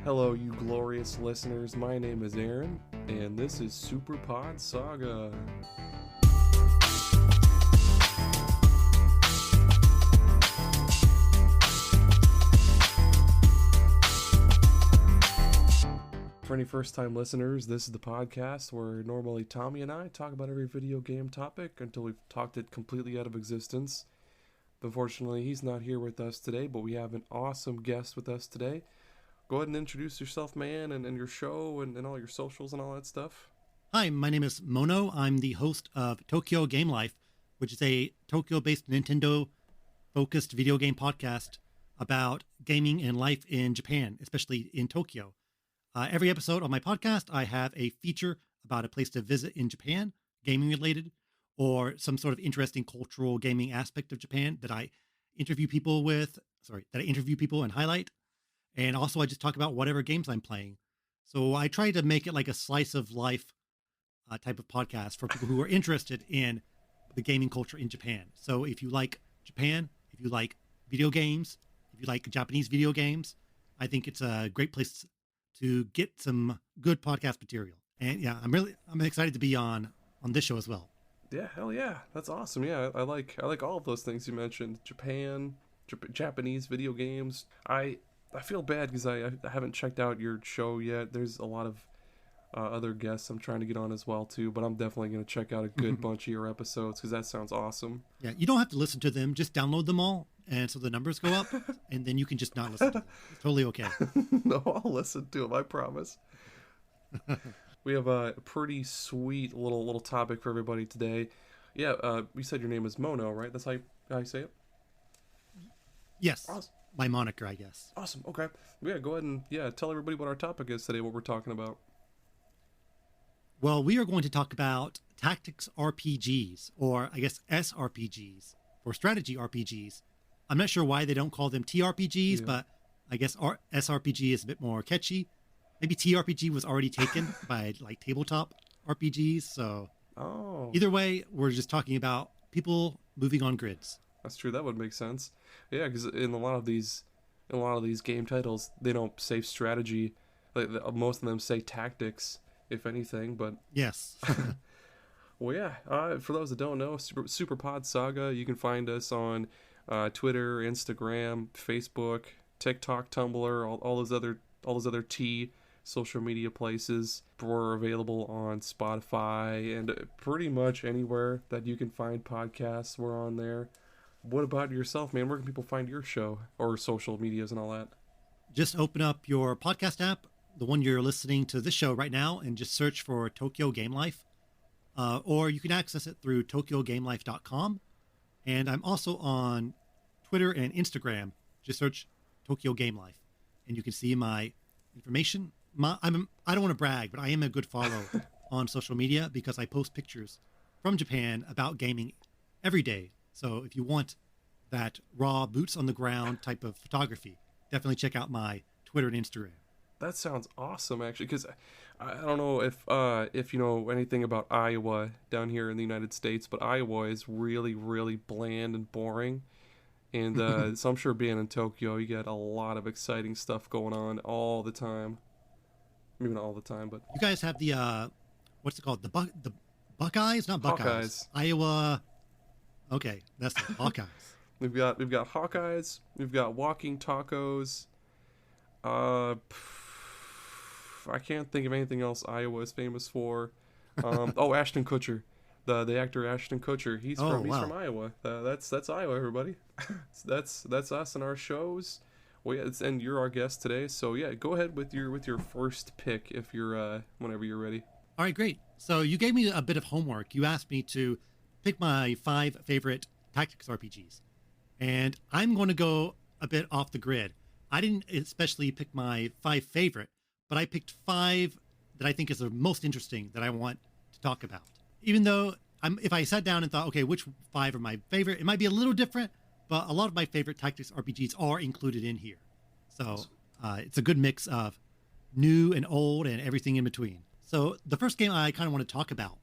Hello, you glorious listeners. My name is Aaron, and this is Super Pod Saga. For any first-time listeners, this is the podcast where normally Tommy and I talk about every video game topic until we've talked it completely out of existence. Unfortunately, he's not here with us today, but we have an awesome guest with us today. Go ahead and introduce yourself, man, and your show and all your socials and all that stuff. Hi, my name is Mono. I'm the host of Tokyo Game Life, which is a Tokyo-based Nintendo-focused video game podcast about gaming and life in Japan, especially in Tokyo. Every episode of my podcast, I have a feature about a place to visit in Japan, gaming related, or some sort of interesting cultural gaming aspect of Japan that I interview people and highlight. And also I just talk about whatever games I'm playing. So I try to make it like a slice of life type of podcast for people who are interested in the gaming culture in Japan. So if you like Japan, if you like video games, if you like Japanese video games, I think it's a great place to get some good podcast material. And yeah, I'm excited to be on this show as well. Yeah, hell yeah. That's awesome. Yeah, I like all of those things you mentioned. Japan, Japanese video games. I feel bad because I haven't checked out your show yet. There's a lot of other guests I'm trying to get on as well too, but I'm definitely going to check out a good bunch of your episodes because that sounds awesome. Yeah, you don't have to listen to them. Just download them all, and so the numbers go up, and then you can just not listen to them. It's totally okay. No, I'll listen to them, I promise. We have a pretty sweet little topic for everybody today. Yeah, you said your name is Mono, right? That's how you say it? Yes. Awesome. My moniker, I guess. Awesome. Okay. Yeah, go ahead and tell everybody what our topic is today, what we're talking about. Well, we are going to talk about tactics RPGs, or I guess SRPGs, or strategy RPGs. I'm not sure why they don't call them TRPGs, but I guess SRPG is a bit more catchy. Maybe TRPG was already taken by like tabletop RPGs, so either way, we're just talking about people moving on grids. That's true. That would make sense. Yeah, because in a lot of these game titles, they don't say strategy. Like most of them say tactics, if anything. But yes. Well, yeah. For those that don't know, Super Pod Saga. You can find us on Twitter, Instagram, Facebook, TikTok, Tumblr, all those other social media places. We're available on Spotify and pretty much anywhere that you can find podcasts. We're on there. What about yourself, man? Where can people find your show or social medias and all that? Just open up your podcast app, the one you're listening to this show right now, and just search for Tokyo Game Life. Or you can access it through tokyogamelife.com. And I'm also on Twitter and Instagram. Just search Tokyo Game Life. And you can see my information. I don't want to brag, but I am a good follow on social media because I post pictures from Japan about gaming every day. So if you want that raw boots on the ground type of photography, definitely check out my Twitter and Instagram. That sounds awesome, actually, because I don't know if you know anything about Iowa down here in the United States, but Iowa is really, really bland and boring. And so I'm sure being in Tokyo, you get a lot of exciting stuff going on all the time. Maybe not all the time, but you guys have the what's it called? The Buckeyes, not Buckeyes. Hawkeyes. Iowa. Okay, that's the Hawkeyes. We've got Hawkeyes. We've got walking tacos. I can't think of anything else Iowa is famous for. Ashton Kutcher, the actor Ashton Kutcher. He's from Iowa. That's Iowa, everybody. that's us and our shows. Well, yeah, and you're our guest today. So yeah, go ahead with your first pick if you're whenever you're ready. All right, great. So you gave me a bit of homework. You asked me to pick my 5 favorite tactics RPGs. And I'm going to go a bit off the grid. I didn't especially pick my 5 favorite, but I picked 5 that I think is the most interesting that I want to talk about. Even though if I sat down and thought, okay, which 5 are my favorite, it might be a little different, but a lot of my favorite tactics RPGs are included in here. So it's a good mix of new and old and everything in between. So the first game I kind of want to talk about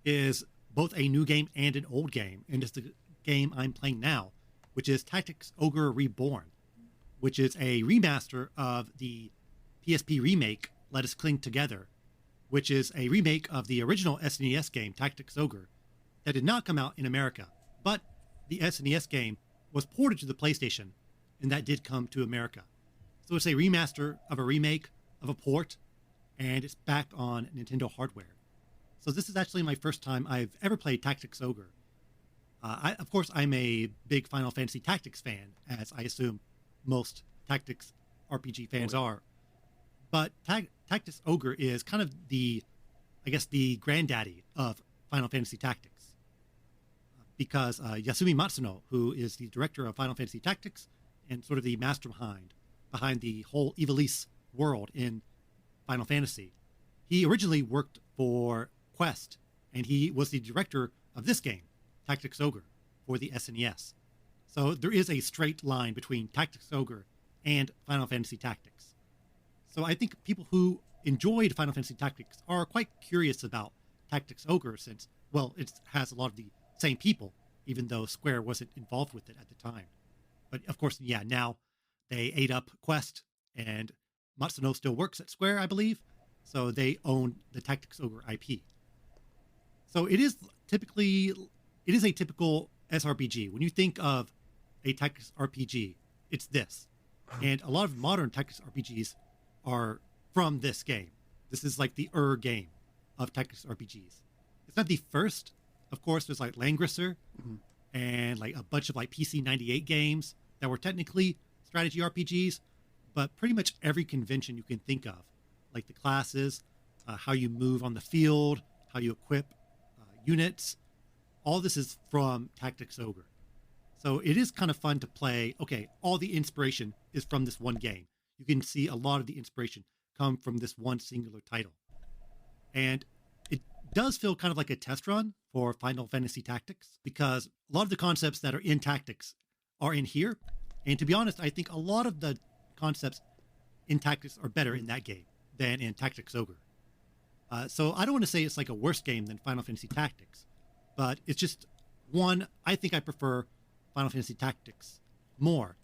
is both a new game and an old game, and it's the game I'm playing now, which is Tactics Ogre Reborn, which is a remaster of the PSP remake, Let Us Cling Together, which is a remake of the original SNES game, Tactics Ogre, that did not come out in America. But the SNES game was ported to the PlayStation, and that did come to America. So it's a remaster of a remake of a port, and it's back on Nintendo hardware. So this is actually my first time I've ever played Tactics Ogre. Of course, I'm a big Final Fantasy Tactics fan, as I assume most Tactics RPG fans are. But Tactics Ogre is kind of the granddaddy of Final Fantasy Tactics. Because Yasumi Matsuno, who is the director of Final Fantasy Tactics and sort of the mastermind behind the whole Ivalice world in Final Fantasy, he originally worked for Quest, and he was the director of this game, Tactics Ogre, for the SNES. So there is a straight line between Tactics Ogre and Final Fantasy Tactics. So I think people who enjoyed Final Fantasy Tactics are quite curious about Tactics Ogre since, well, it has a lot of the same people, even though Square wasn't involved with it at the time. But of course, yeah, now they ate up Quest, and Matsuno still works at Square, I believe. So they own the Tactics Ogre IP. So it is a typical SRPG. When you think of a Tactics RPG, it's this. And a lot of modern Tactics RPGs are from this game. This is like the game of Tactics RPGs. It's not the first. Of course, there's like Langrisser and like a bunch of like PC 98 games that were technically strategy RPGs, but pretty much every convention you can think of, like the classes, how you move on the field, how you equip units, all this is from Tactics Ogre. So it is kind of fun to play. Okay, all the inspiration is from this one game. You can see a lot of the inspiration come from this one singular title. And it does feel kind of like a test run for Final Fantasy Tactics, because a lot of the concepts that are in Tactics are in here. And to be honest, I think a lot of the concepts in Tactics are better in that game than in Tactics Ogre. So I don't want to say it's like a worse game than Final Fantasy Tactics, but it's just one, I think I prefer Final Fantasy Tactics more.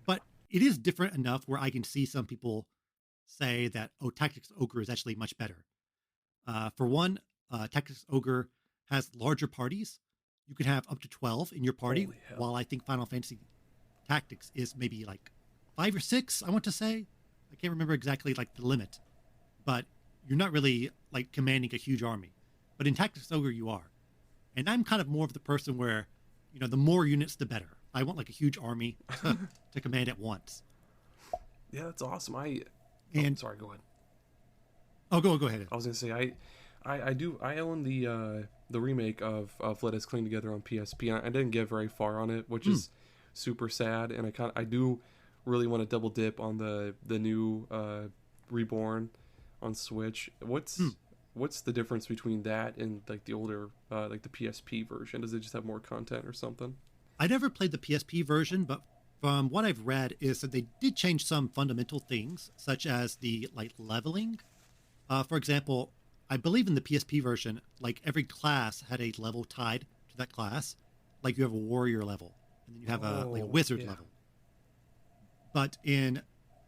But it is different enough where I can see some people say that, oh, Tactics Ogre is actually much better. For one, Tactics Ogre has larger parties. You can have up to 12 in your party, while I think Final Fantasy Tactics is maybe like 5 or 6, I want to say. I can't remember exactly like the limit, but you're not really like commanding a huge army. But in Tactics Ogre, you are. And I'm kind of more of the person where, you know, the more units, the better. I want like a huge army to command at once. Yeah, that's awesome. Sorry, go ahead. Oh, go ahead. I was gonna say I own the remake of Let Us Cling Together on PSP. I didn't get very far on it, which is super sad. And I do really want to double dip on the new Reborn on Switch. What's the difference between that and like the older like the PSP version? Does it just have more content or something? I never played the PSP version, but from what I've read is that they did change some fundamental things, such as the like leveling. For example, I believe in the PSP version, like every class had a level tied to that class. Like you have a warrior level, and then you have a wizard level. But in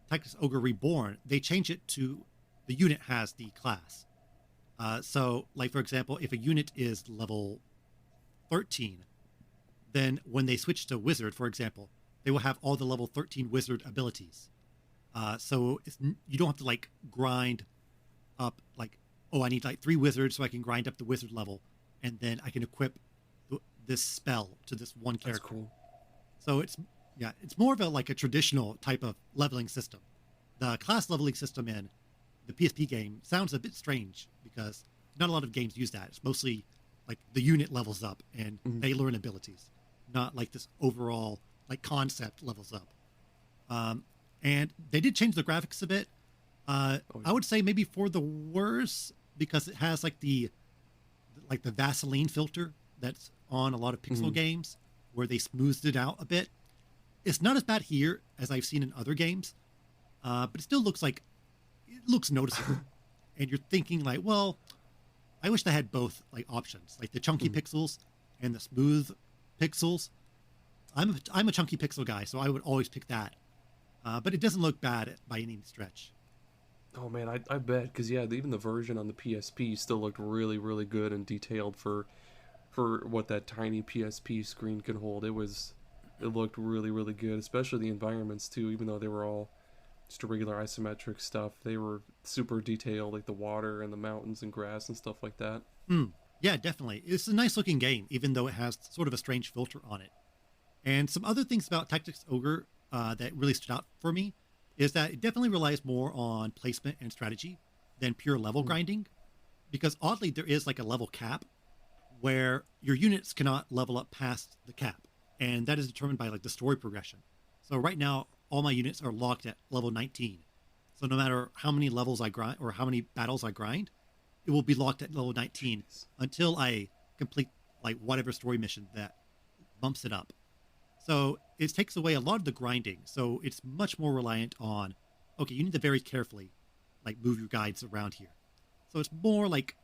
Tactics Ogre Reborn, they change it to the unit has the class. So, like for example, if a unit is level 13, then when they switch to wizard, for example, they will have all the level 13 wizard abilities. So you don't have to like grind up like, oh, I need like 3 wizards so I can grind up the wizard level, and then I can equip this spell to this one character. That's cool. So it's more of a traditional type of leveling system. The class leveling system in the PSP game sounds a bit strange because not a lot of games use that. It's mostly like the unit levels up and they learn abilities, not like this overall like concept levels up. And they did change the graphics a bit. I would say maybe for the worse, because it has like the Vaseline filter that's on a lot of pixel games where they smoothed it out a bit. It's not as bad here as I've seen in other games, but it still looks noticeable. And you're thinking like, well, I wish they had both like options, like the chunky pixels and the smooth pixels. I'm a chunky pixel guy, so I would always pick that. But it doesn't look bad by any stretch. Oh man, I bet because yeah, even the version on the PSP still looked really really good and detailed for what that tiny PSP screen could hold. It looked really really good, especially the environments too. Even though they were all just a regular isometric stuff, they were super detailed, like the water and the mountains and grass and stuff like that. Mm, yeah, definitely. It's a nice looking game, even though it has sort of a strange filter on it. And some other things about Tactics Ogre that really stood out for me is that it definitely relies more on placement and strategy than pure level Hmm. grinding. Because oddly, there is like a level cap where your units cannot level up past the cap. And that is determined by like the story progression. So right now, all my units are locked at level 19. So no matter how many levels I grind or how many battles I grind, it will be locked at level 19 Jeez. until I complete like whatever story mission that bumps it up. So it takes away a lot of the grinding. So it's much more reliant on, okay, you need to very carefully like move your guides around here. So it's more like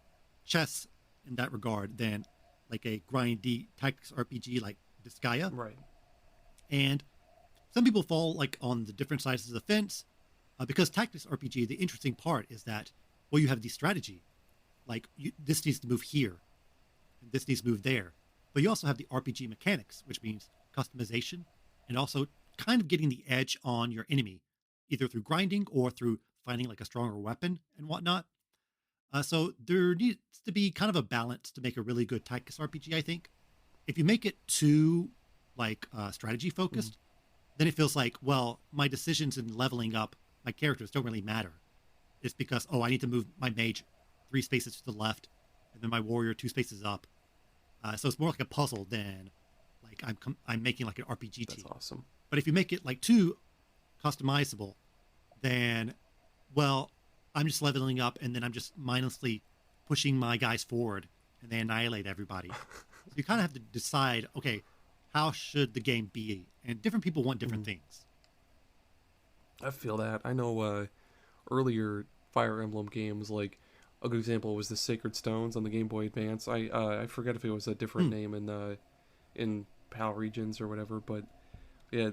chess in that regard than like a grindy tactics RPG like Disgaea. Right. And some people fall like on the different sides of the fence because tactics RPG. The interesting part is that well, you have the strategy, like this needs to move here, and this needs to move there. But you also have the RPG mechanics, which means customization and also kind of getting the edge on your enemy, either through grinding or through finding like a stronger weapon and whatnot. So there needs to be kind of a balance to make a really good tactics RPG. I think if you make it too like strategy Hmm. focused, then it feels like well my decisions in leveling up my characters don't really matter. It's because oh I need to move my mage 3 spaces to the left, and then my warrior 2 spaces up. So it's more like a puzzle than like I'm making like an RPG That's team. awesome. But if you make it like too customizable, then well, I'm just leveling up and then I'm just mindlessly pushing my guys forward and they annihilate everybody. So you kind of have to decide, okay, how should the game be? And different people want different Hmm. things. I feel that. I know earlier Fire Emblem games, like a good example was the Sacred Stones on the Game Boy Advance. I forget if it was a different Hmm. name in PAL regions or whatever, but yeah,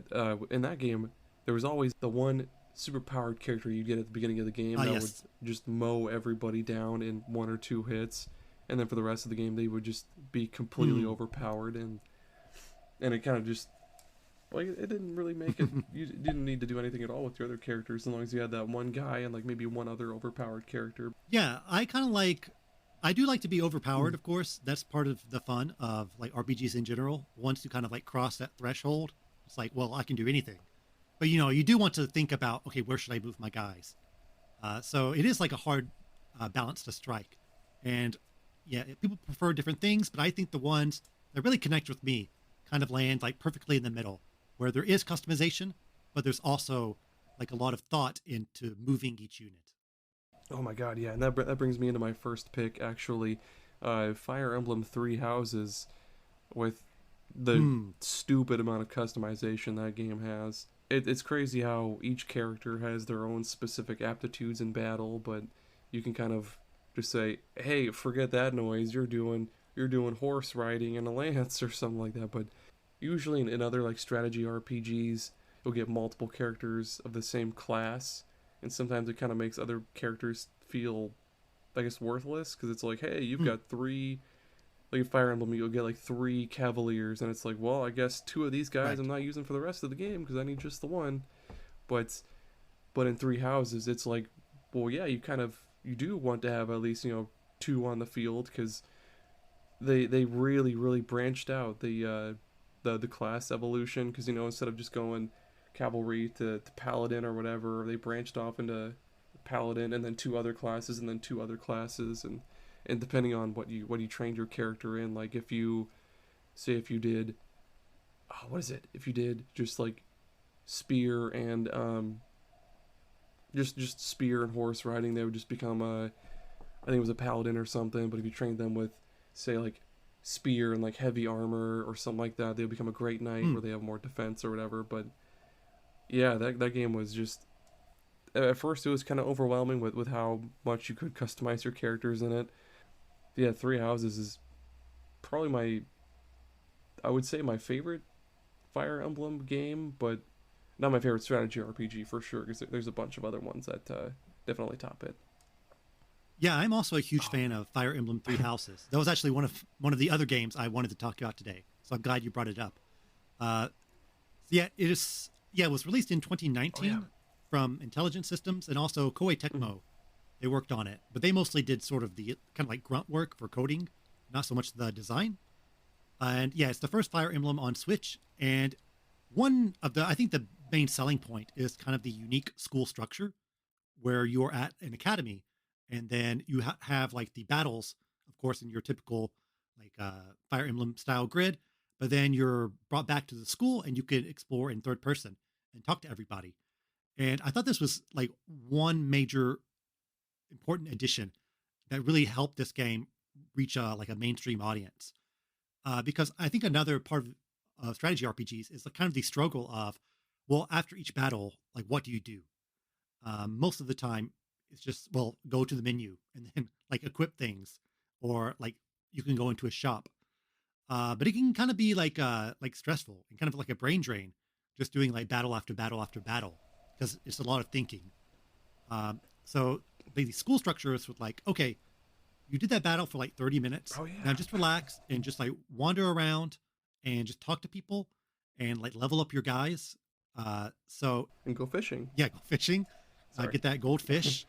in that game there was always the one super powered character you get at the beginning of the game Ah, that would yes. just mow everybody down in one or two hits, and then for the rest of the game they would just be completely Hmm. overpowered, and it kind of just like it didn't really make it. You didn't need to do anything at all with your other characters as long as you had that one guy and like maybe one other overpowered character. Yeah, I kind of like. I do like to be Mm. overpowered, of course. That's part of the fun of like RPGs in general. Once you kind of like cross that threshold, it's like, well, I can do anything. But you do want to think about, okay, where should I move my guys? So it is like a hard balance to strike. And yeah, people prefer different things, but I think the ones that really connect with me kind of land like perfectly in the middle, where there is customization, but there's also like a lot of thought into moving each unit. Oh my god, yeah, and that brings me into my first pick actually, Fire Emblem Three Houses with the Hmm. stupid amount of customization that game has. It's crazy how each character has their own specific aptitudes in battle, but you can kind of just say, "Hey, forget that noise. You're doing horse riding and a lance or something like that." But usually in other like strategy RPGs, you'll get multiple characters of the same class, and sometimes it kind of makes other characters feel, I guess, worthless because it's like, "Hey, you've Hmm. got three." Like in Fire Emblem, you'll get like three Cavaliers, and it's like, well, I guess two of these guys I'm Right. not using for the rest of the game because I need just the one. But in Three Houses, it's like, well, yeah, you do want to have at least two on the field because they really really branched out the class evolution because instead of just going cavalry to paladin or whatever, they branched off into paladin and then two other classes and then two other classes and depending on what you trained your character in, like if you say if you did what is it if you did just like spear and just spear and horse riding, they would just become a, I think it was a paladin or something. But if you trained them with say like spear and like heavy armor or something like that, they would become a great knight Hmm. where they have more defense or whatever. But yeah, that game was just, at first it was kind of overwhelming with how much you could customize your characters in it. Yeah, Three Houses is probably I would say my favorite Fire Emblem game, but not my favorite strategy RPG for sure because there's a bunch of other ones that definitely top it. Yeah, I'm also a huge fan of Fire Emblem Three Houses. That was actually one of the other games I wanted to talk about today. So I'm glad you brought it up. Uh, so yeah, it is. Yeah, it was released in Oh yeah. 2019 from Intelligent Systems and also Koei Mm-hmm. Tecmo. They worked on it, but they mostly did sort of the kind of like grunt work for coding, not so much the design. And yeah, it's the first Fire Emblem on Switch. And one of I think the main selling point is kind of the unique school structure where you're at an academy and then you have like the battles, of course, in your typical like Fire Emblem style grid, but then you're brought back to the school and you can explore in third person and talk to everybody. And I thought this was like one major important addition that really helped this game reach like a mainstream audience. Because I think another part of strategy RPGs is the kind of the struggle of, well, after each battle, like what do you do? Most of the time, it's just well, go to the menu and then like equip things, or like you can go into a shop. But it can kind of be like stressful and kind of like a brain drain, just doing like battle after battle after battle because it's a lot of thinking. So the school structure is with like, okay, you did that battle for like 30 minutes. Oh Now yeah. just relax and just like wander around and just talk to people and like level up your guys. So And go fishing. yeah, go fishing, Sorry. get that goldfish,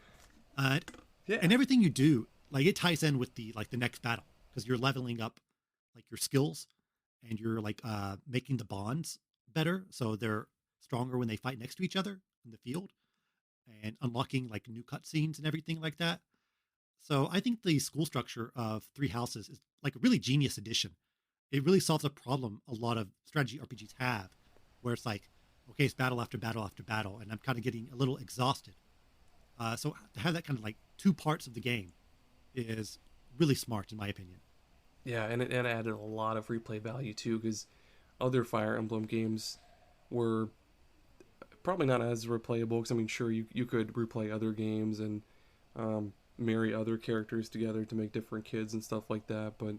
uh, Yeah. and everything you do, like it ties in with the next battle because you're leveling up like your skills and you're like making the bonds better so they're stronger when they fight next to each other in the field and unlocking like new cutscenes and everything like that. So I think the school structure of Three Houses is like a really genius addition. It really solves a problem a lot of strategy RPGs have, where it's like, okay, it's battle after battle after battle, and I'm kind of getting a little exhausted. So to have that kind of like two parts of the game is really smart, in my opinion. Yeah, and it added a lot of replay value too, because other Fire Emblem games were probably not as replayable. Because I mean, sure, you could replay other games and marry other characters together to make different kids and stuff like that. But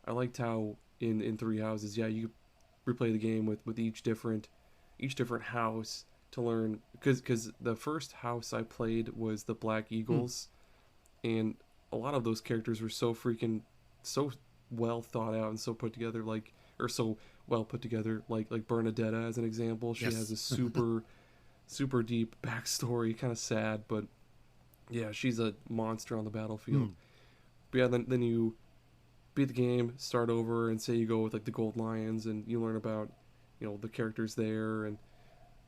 I liked how in Three Houses, yeah, you replay the game with each different house to learn because the first house I played was the Black Hmm. Eagles, and a lot of those characters were so well thought out and so put together, like or so well put together, like Bernadetta as an example. She has Yes. a super deep backstory, kind of sad, but yeah, she's a monster on the battlefield. Hmm. But yeah, then you beat the game, start over, and say you go with like the Gold Lions, and you learn about the characters there, and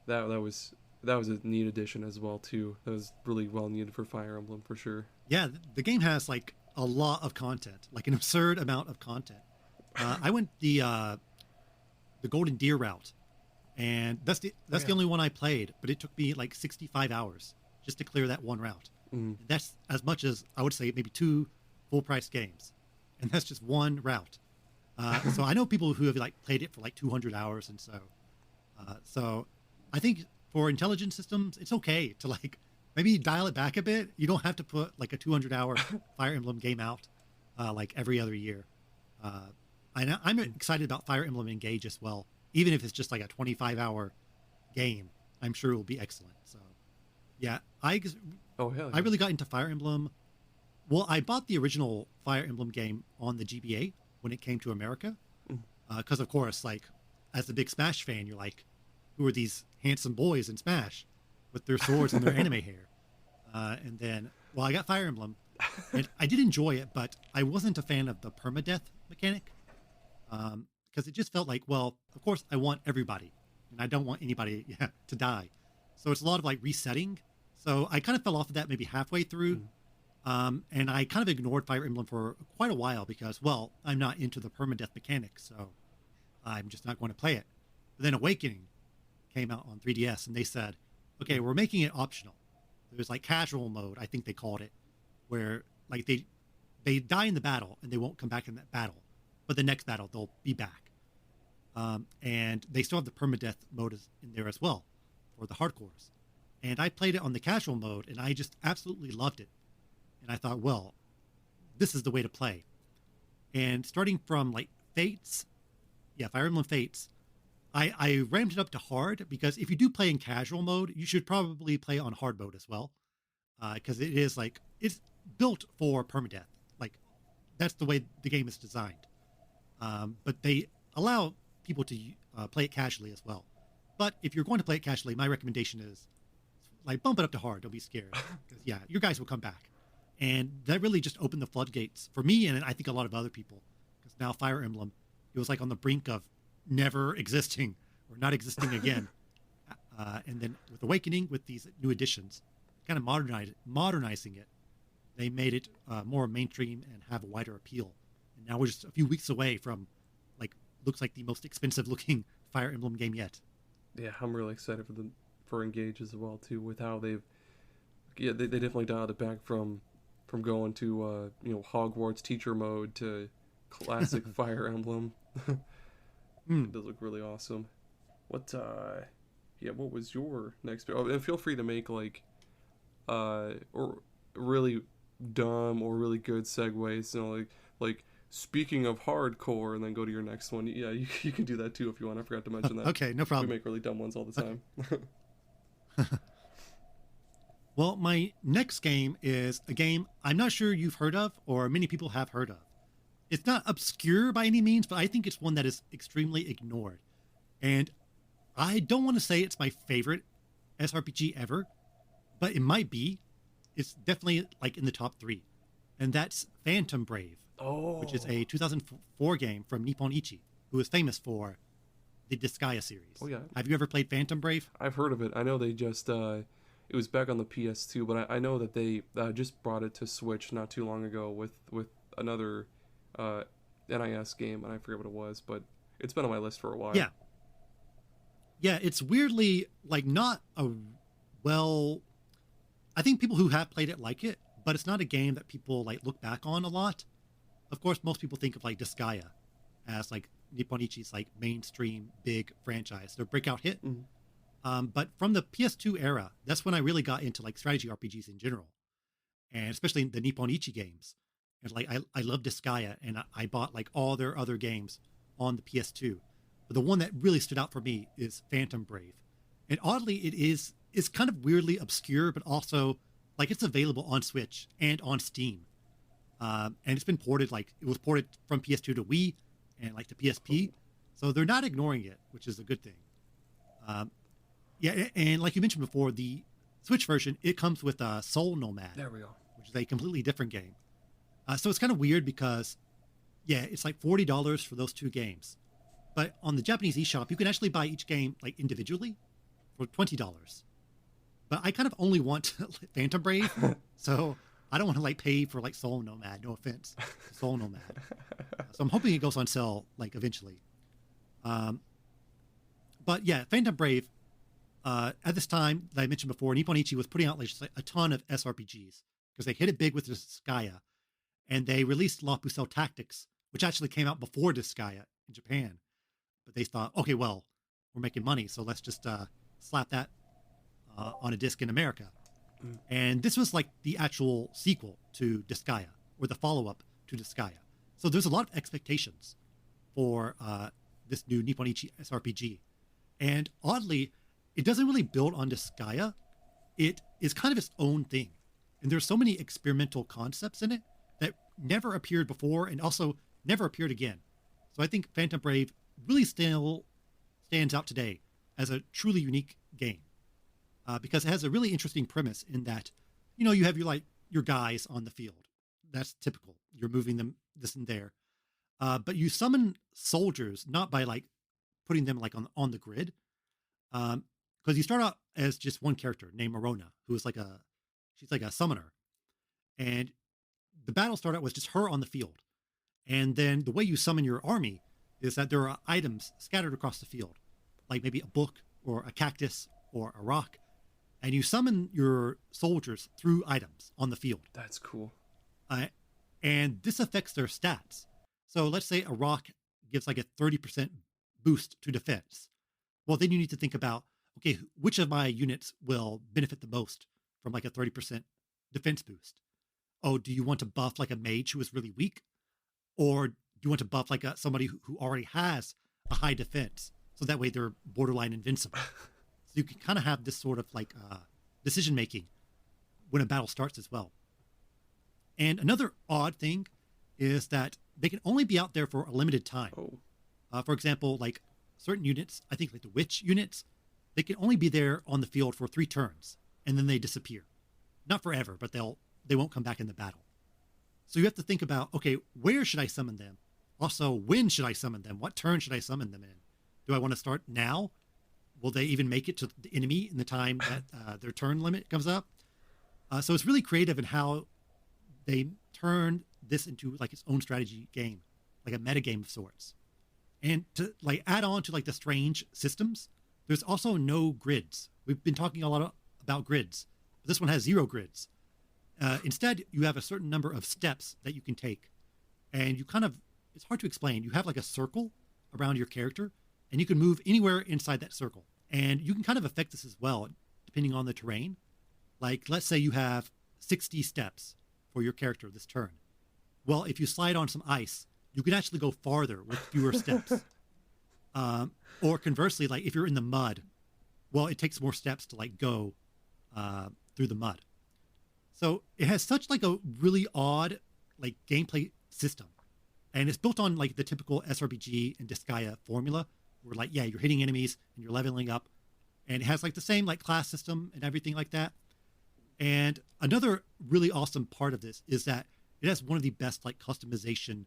that was a neat addition as well too. That was really well needed for Fire Emblem for sure. Yeah, the game has like a lot of content, like an absurd amount of content. I went the Golden Deer route, and Oh that's the yeah. only one I played. But it took me like 65 hours just to clear that one route. Mm. And that's as much as I would say maybe two full price games, and that's just one route. So I know people who have like played it for like 200 hours, and so I think for intelligent systems, it's okay to like maybe dial it back a bit. You don't have to put like a 200-hour Fire Emblem game out like every other year. Uh, I'm excited about Fire Emblem Engage as well. Even if it's just like a 25-hour game, I'm sure it will be excellent. So yeah, Oh hell I yeah. really got into Fire Emblem. Well, I bought the original Fire Emblem game on the GBA when it came to America, Mm. because of course, like as a big Smash fan, you're like, who are these handsome boys in Smash with their swords and their anime hair? And then, well, I got Fire Emblem, and I did enjoy it, but I wasn't a fan of the permadeath mechanic because it just felt like, well, of course, I want everybody, and I don't want anybody yeah, to die. So it's a lot of like resetting. So I kind of fell off of that maybe halfway through, Mm. and I kind of ignored Fire Emblem for quite a while because, well, I'm not into the permadeath mechanic, so I'm just not going to play it. But then Awakening came out on 3DS, and they said, okay, Mm. we're making it optional. There's like casual mode, I think they called it, where like they die in the battle and they won't come back in that battle, but the next battle they'll be back. And they still have the permadeath mode in there as well for the hardcores. And I played it on the casual mode, and I just absolutely loved it. And I thought, well, this is the way to play. And starting from like Fates, yeah, Fire Emblem Fates, I ramped it up to hard because if you do play in casual mode, you should probably play on hard mode as well. because it is like it's built for permadeath. Like that's the way the game is designed. But they allow people to play it casually as well. But if you're going to play it casually, my recommendation is like bump it up to hard. Don't be scared. 'Cause, yeah, your guys will come back. And that really just opened the floodgates for me and I think a lot of other people. Because now Fire Emblem, it was like on the brink of never existing or not existing again. And then with Awakening, with these new additions, kind of modernizing it, they made it more mainstream and have a wider appeal. And now we're just a few weeks away from, like, looks like the most expensive looking Fire Emblem game yet. Yeah, I'm really excited for Engage as well too. With how they definitely dialed it back from going to Hogwarts teacher mode to classic Fire Emblem. It does look really awesome. What was your next? Oh, and feel free to make like or really dumb or really good segues. Like speaking of hardcore, and then go to your next one. Yeah, you can do that too if you want. I forgot to mention that. Okay, no problem. We make really dumb ones all the time. Well, my next game is a game I'm not sure you've heard of or many people have heard of. It's not obscure by any means, but I think it's one that is extremely ignored. And I don't want to say it's my favorite SRPG ever, but it might be. It's definitely like in the top 3. And that's Phantom Brave, which is a 2004 game from Nippon Ichi, who is famous for the Disgaea series. Oh, yeah. Have you ever played Phantom Brave? I've heard of it. I know they just it was back on the PS2, but I know that they just brought it to Switch not too long ago with another NIS game, and I forget what it was, but it's been on my list for a while. Yeah, it's weirdly like not a well. I think people who have played it like it, but it's not a game that people like look back on a lot. Of course, most people think of like Disgaea as like Nippon Ichi's like mainstream big franchise, their breakout hit. But from the PS2 era, that's when I really got into like strategy RPGs in general, and especially the Nippon Ichi games. And like I love Disgaea, and I bought like all their other games on the PS2. But the one that really stood out for me is Phantom Brave, and oddly, it's kind of weirdly obscure, but also like it's available on Switch and on Steam, and it's been ported. Like it was ported from PS2 to Wii and like to PSP, so they're not ignoring it, which is a good thing. Yeah, and like you mentioned before, the Switch version, it comes with Soul Nomad. There we go. Which is a completely different game. So it's kind of weird because, yeah, it's like $40 for those 2 games. But on the Japanese eShop, you can actually buy each game like individually for $20. But I kind of only want Phantom Brave, so I don't want to like pay for like Soul Nomad. No offense, Soul Nomad. So I'm hoping it goes on sale like eventually. But yeah, Phantom Brave. At this time that I mentioned before, Nippon Ichi was putting out like a ton of SRPGs because they hit it big with Disgaea, and they released La Pucelle Tactics, which actually came out before Disgaea in Japan. But they thought, okay, well, we're making money, so let's just slap that on a disc in America. And this was like the actual sequel to Disgaea, or the follow-up to Disgaea. So there's a lot of expectations for this new Nippon Ichi SRPG. And oddly, it doesn't really build on Disgaea. It is kind of its own thing. And there's so many experimental concepts in it that never appeared before and also never appeared again. So I think Phantom Brave really still stands out today as a truly unique game. Because it has a really interesting premise in that, you have your guys on the field. That's typical. You're moving them this and there. But you summon soldiers, not by like putting them like on the grid. Because you start out as just one character named Morona, who is she's like a summoner. And the battle started out with just her on the field. And then the way you summon your army is that there are items scattered across the field, like maybe a book or a cactus or a rock. And you summon your soldiers through items on the field. That's cool. And this affects their stats. So let's say a rock gives like a 30% boost to defense. Well, then you need to think about, okay, which of my units will benefit the most from like a 30% defense boost? Oh, do you want to buff like a mage who is really weak? Or do you want to buff like somebody who already has a high defense? So that way they're borderline invincible. So you can kind of have this sort of like decision making when a battle starts as well. And another odd thing is that they can only be out there for a limited time. For example, like certain units, I think like the witch units, they can only be there on the field for 3 turns, and then they disappear. Not forever, but they won't come back in the battle. So you have to think about, okay, where should I summon them? Also, when should I summon them? What turn should I summon them in? Do I want to start now? Will they even make it to the enemy in the time that their turn limit comes up? So it's really creative in how they turn this into like its own strategy game, like a meta game of sorts. And to like add on to like the strange systems, there's also no grids. We've been talking a lot about grids, but this one has 0 grids. Instead, you have a certain number of steps that you can take, and you kind of, it's hard to explain. You have like a circle around your character, and you can move anywhere inside that circle. And you can kind of affect this as well, depending on the terrain. Like, let's say you have 60 steps for your character this turn. Well, if you slide on some ice, you can actually go farther with fewer steps. Or conversely, like if you're in the mud, well, it takes more steps to like go through the mud. So it has such like a really odd like gameplay system. And it's built on like the typical SRPG and Disgaea formula where like, yeah, you're hitting enemies and you're leveling up. And it has like the same like class system and everything like that. And another really awesome part of this is that it has one of the best like customization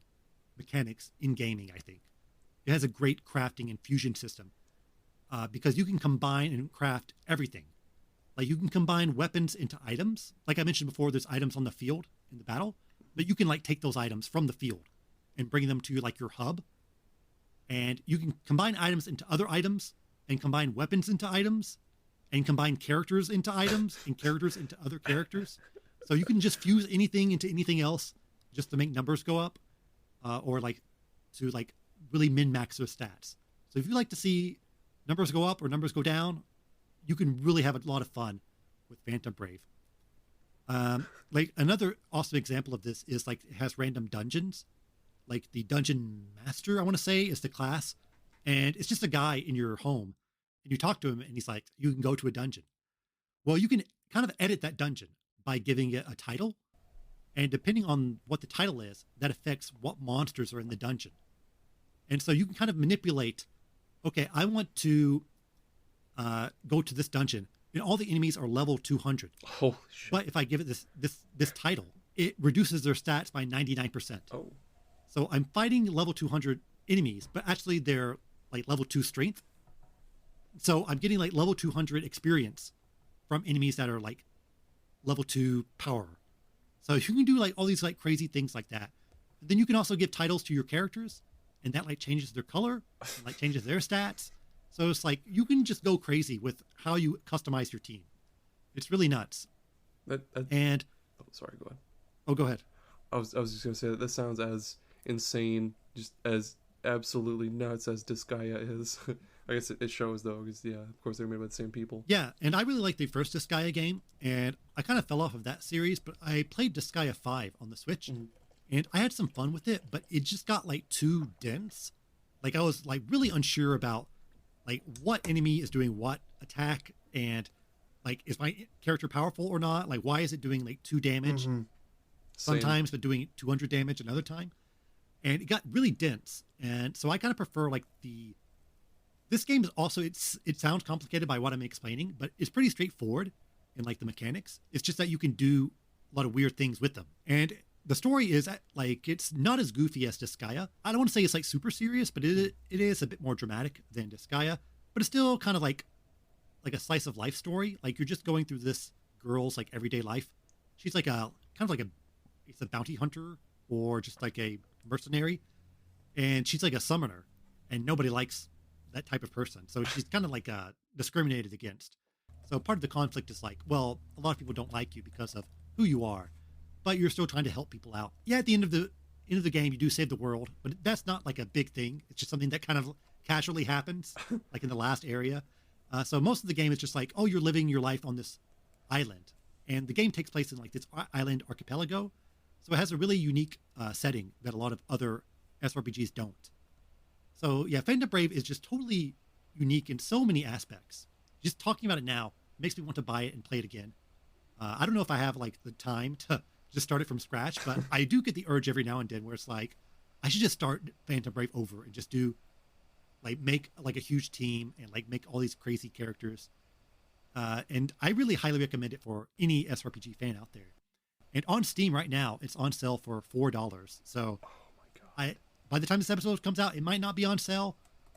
mechanics in gaming, I think. It has a great crafting and fusion system because you can combine and craft everything. Like you can combine weapons into items. Like I mentioned before, there's items on the field in the battle, but you can like take those items from the field and bring them to like your hub. And you can combine items into other items and combine weapons into items and combine characters into items and characters into other characters. So you can just fuse anything into anything else just to make numbers go up or like to like really min-max their stats. So if you like to see numbers go up or numbers go down, you can really have a lot of fun with Phantom Brave. Like another awesome example of this is like it has random dungeons. Like the Dungeon Master, I want to say, is the class. And it's just a guy in your home. And you talk to him and he's like, you can go to a dungeon. Well, you can kind of edit that dungeon by giving it a title. And depending on what the title is, that affects what monsters are in the dungeon. And so you can kind of manipulate, okay, I want to go to this dungeon and all the enemies are level 200. Oh, shit. But if I give it this title, it reduces their stats by 99%. Oh. So I'm fighting level 200 enemies, but actually they're like level 2 strength. So I'm getting like level 200 experience from enemies that are like level 2 power. So you can do like all these like crazy things like that. And then you can also give titles to your characters, and that like changes their color, and, like changes their stats. So it's like you can just go crazy with how you customize your team. It's really nuts. And oh, sorry, go ahead. Oh, go ahead. I was just gonna say that sounds as insane, just as absolutely nuts as Disgaea is. I guess it shows though, because yeah, of course they're made by the same people. Yeah, and I really liked the first Disgaea game, and I kind of fell off of that series, but I played Disgaea 5 on the Switch, and I had some fun with it, but it just got like too dense. Like I was like really unsure about like what enemy is doing what attack, and like is my character powerful or not? Like why is it doing like 2 damage sometimes, but doing 200 damage another time? And it got really dense, and so I kind of prefer like this game is also, it sounds complicated by what I'm explaining, but it's pretty straightforward in like the mechanics. It's just that you can do a lot of weird things with them. And the story is like, it's not as goofy as Disgaea. I don't want to say it's like super serious, but it is a bit more dramatic than Disgaea, but it's still kind of like a slice of life story. Like you're just going through this girl's like everyday life. She's like it's a bounty hunter or just like a mercenary. And she's like a summoner, and nobody likes that type of person. So she's kind of like discriminated against. So part of the conflict is like, well, a lot of people don't like you because of who you are, but you're still trying to help people out. Yeah, at the end of the game, you do save the world, but that's not like a big thing. It's just something that kind of casually happens, like in the last area. So most of the game is just like, oh, you're living your life on this island, and the game takes place in like this island archipelago. So it has a really unique setting that a lot of other SRPGs don't. So yeah, Phantom Brave is just totally unique in so many aspects. Just talking about it now makes me want to buy it and play it again. I don't know if I have like the time to just start it from scratch, but I do get the urge every now and then where it's like I should just start Phantom Brave over and just do like make like a huge team and like make all these crazy characters. And I really highly recommend it for any SRPG fan out there. And on Steam right now, it's on sale for $4. So Oh my god. I by the time this episode comes out, it might not be on sale,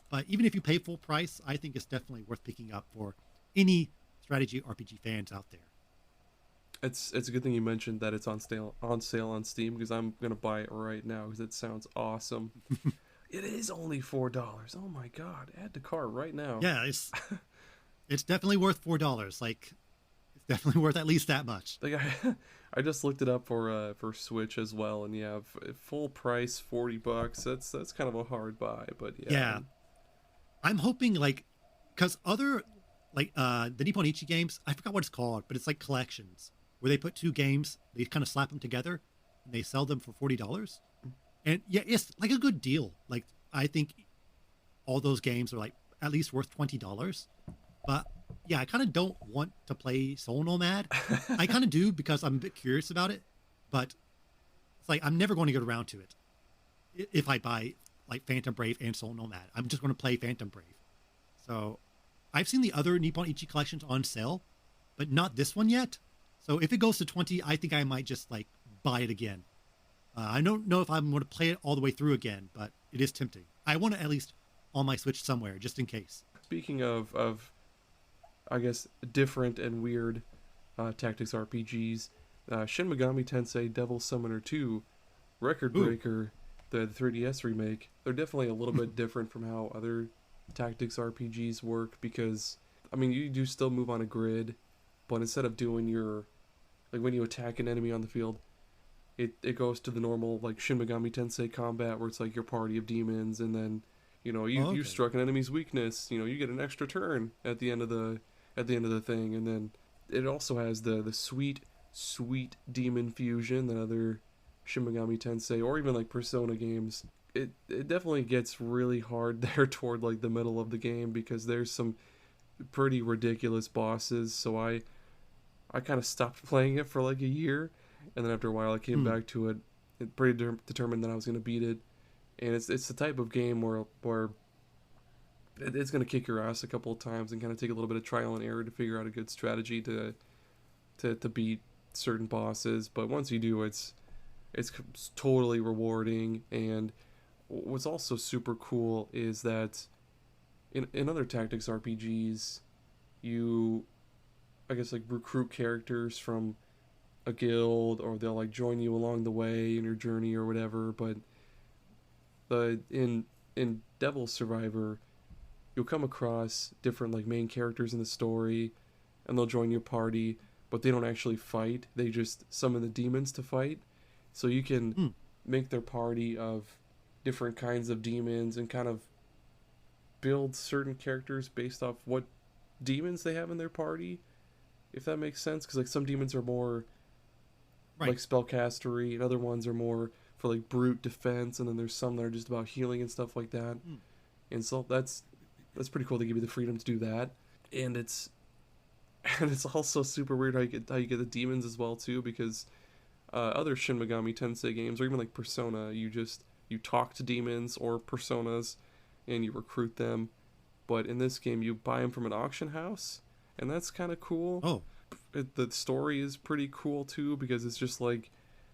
but even if you pay full price, I think it's definitely worth picking up for any strategy RPG fans out there. It's a good thing you mentioned that it's on sale on Steam because I'm gonna buy it right now because it sounds awesome. It is only $4. Oh my god! Add to cart right now. Yeah, it's definitely worth $4. Like it's definitely worth at least that much. Like I just looked it up for Switch as well, and yeah, full price $40. That's kind of a hard buy, but yeah. Yeah, I'm hoping like because other like the Nippon Ichi games, I forgot what it's called, but it's like collections where they put two games, they kind of slap them together, and they sell them for $40. And yeah, it's like a good deal. Like I think all those games are like at least worth $20. But yeah, I kind of don't want to play Soul Nomad. I kind of do because I'm a bit curious about it, but it's like I'm never going to get around to it if I buy like Phantom Brave and Soul Nomad. I'm just going to play Phantom Brave. So I've seen the other Nippon Ichi collections on sale, but not this one yet. So if it goes to 20, I think I might just like buy it again. I don't know if I'm going to play it all the way through again, but it is tempting. I want it at least on my Switch somewhere, just in case. Speaking of I guess different and weird tactics RPGs, Shin Megami Tensei Devil Summoner 2, Record Breaker, the 3DS remake, they're definitely a little bit different from how other tactics RPGs work because, I mean, you do still move on a grid, but instead of doing your, like when you attack an enemy on the field, it goes to the normal like Shin Megami Tensei combat where it's like your party of demons and then, you struck an enemy's weakness, you get an extra turn at the end of the thing, and then it also has the sweet demon fusion that other Shin Megami Tensei or even like Persona games. It definitely gets really hard there toward like the middle of the game because there's some pretty ridiculous bosses. So I kind of stopped playing it for like a year, and then after a while I came back to it, pretty determined that I was going to beat it. And it's the type of game where it's going to kick your ass a couple of times and kind of take a little bit of trial and error to figure out a good strategy to beat certain bosses. But once you do, it's totally rewarding. And what's also super cool is that in other tactics RPGs, you, I guess, like recruit characters from a guild, or they'll like join you along the way in your journey or whatever. But in Devil Survivor, you'll come across different like main characters in the story, and they'll join your party, but they don't actually fight. They just summon the demons to fight. So you can make their party of different kinds of demons and kind of build certain characters based off what demons they have in their party, if that makes sense. Because like some demons are more like spellcastery, and other ones are more for like brute defense, and then there's some that are just about healing and stuff like that. And so that's pretty cool. They give you the freedom to do that, and it's also super weird how you get the demons as well too, because other Shin Megami Tensei games, or even like Persona, you talk to demons or personas and you recruit them. But in this game, you buy them from an auction house, and that's kind of cool. The story is pretty cool too, because it's just like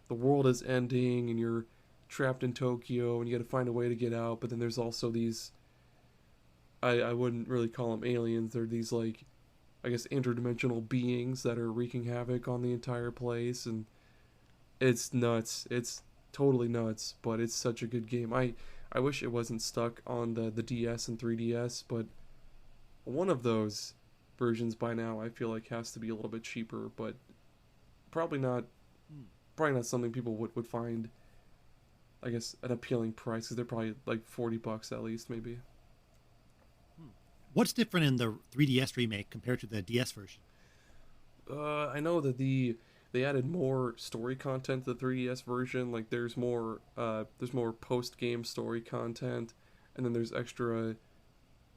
the world is ending and you're trapped in Tokyo and you got to find a way to get out. But then there's also these, I wouldn't really call them aliens. They're these like, I guess, interdimensional beings that are wreaking havoc on the entire place, and it's nuts. It's totally nuts, but it's such a good game. I wish it wasn't stuck on the DS and 3DS, but one of those versions by now I feel like has to be a little bit cheaper, but probably not something people would find, I guess, an appealing price, because they're probably like $40 at least, maybe. What's different in the 3DS remake compared to the DS version? I know that they added more story content to the 3DS version. Like there's more post-game story content, and then there's extra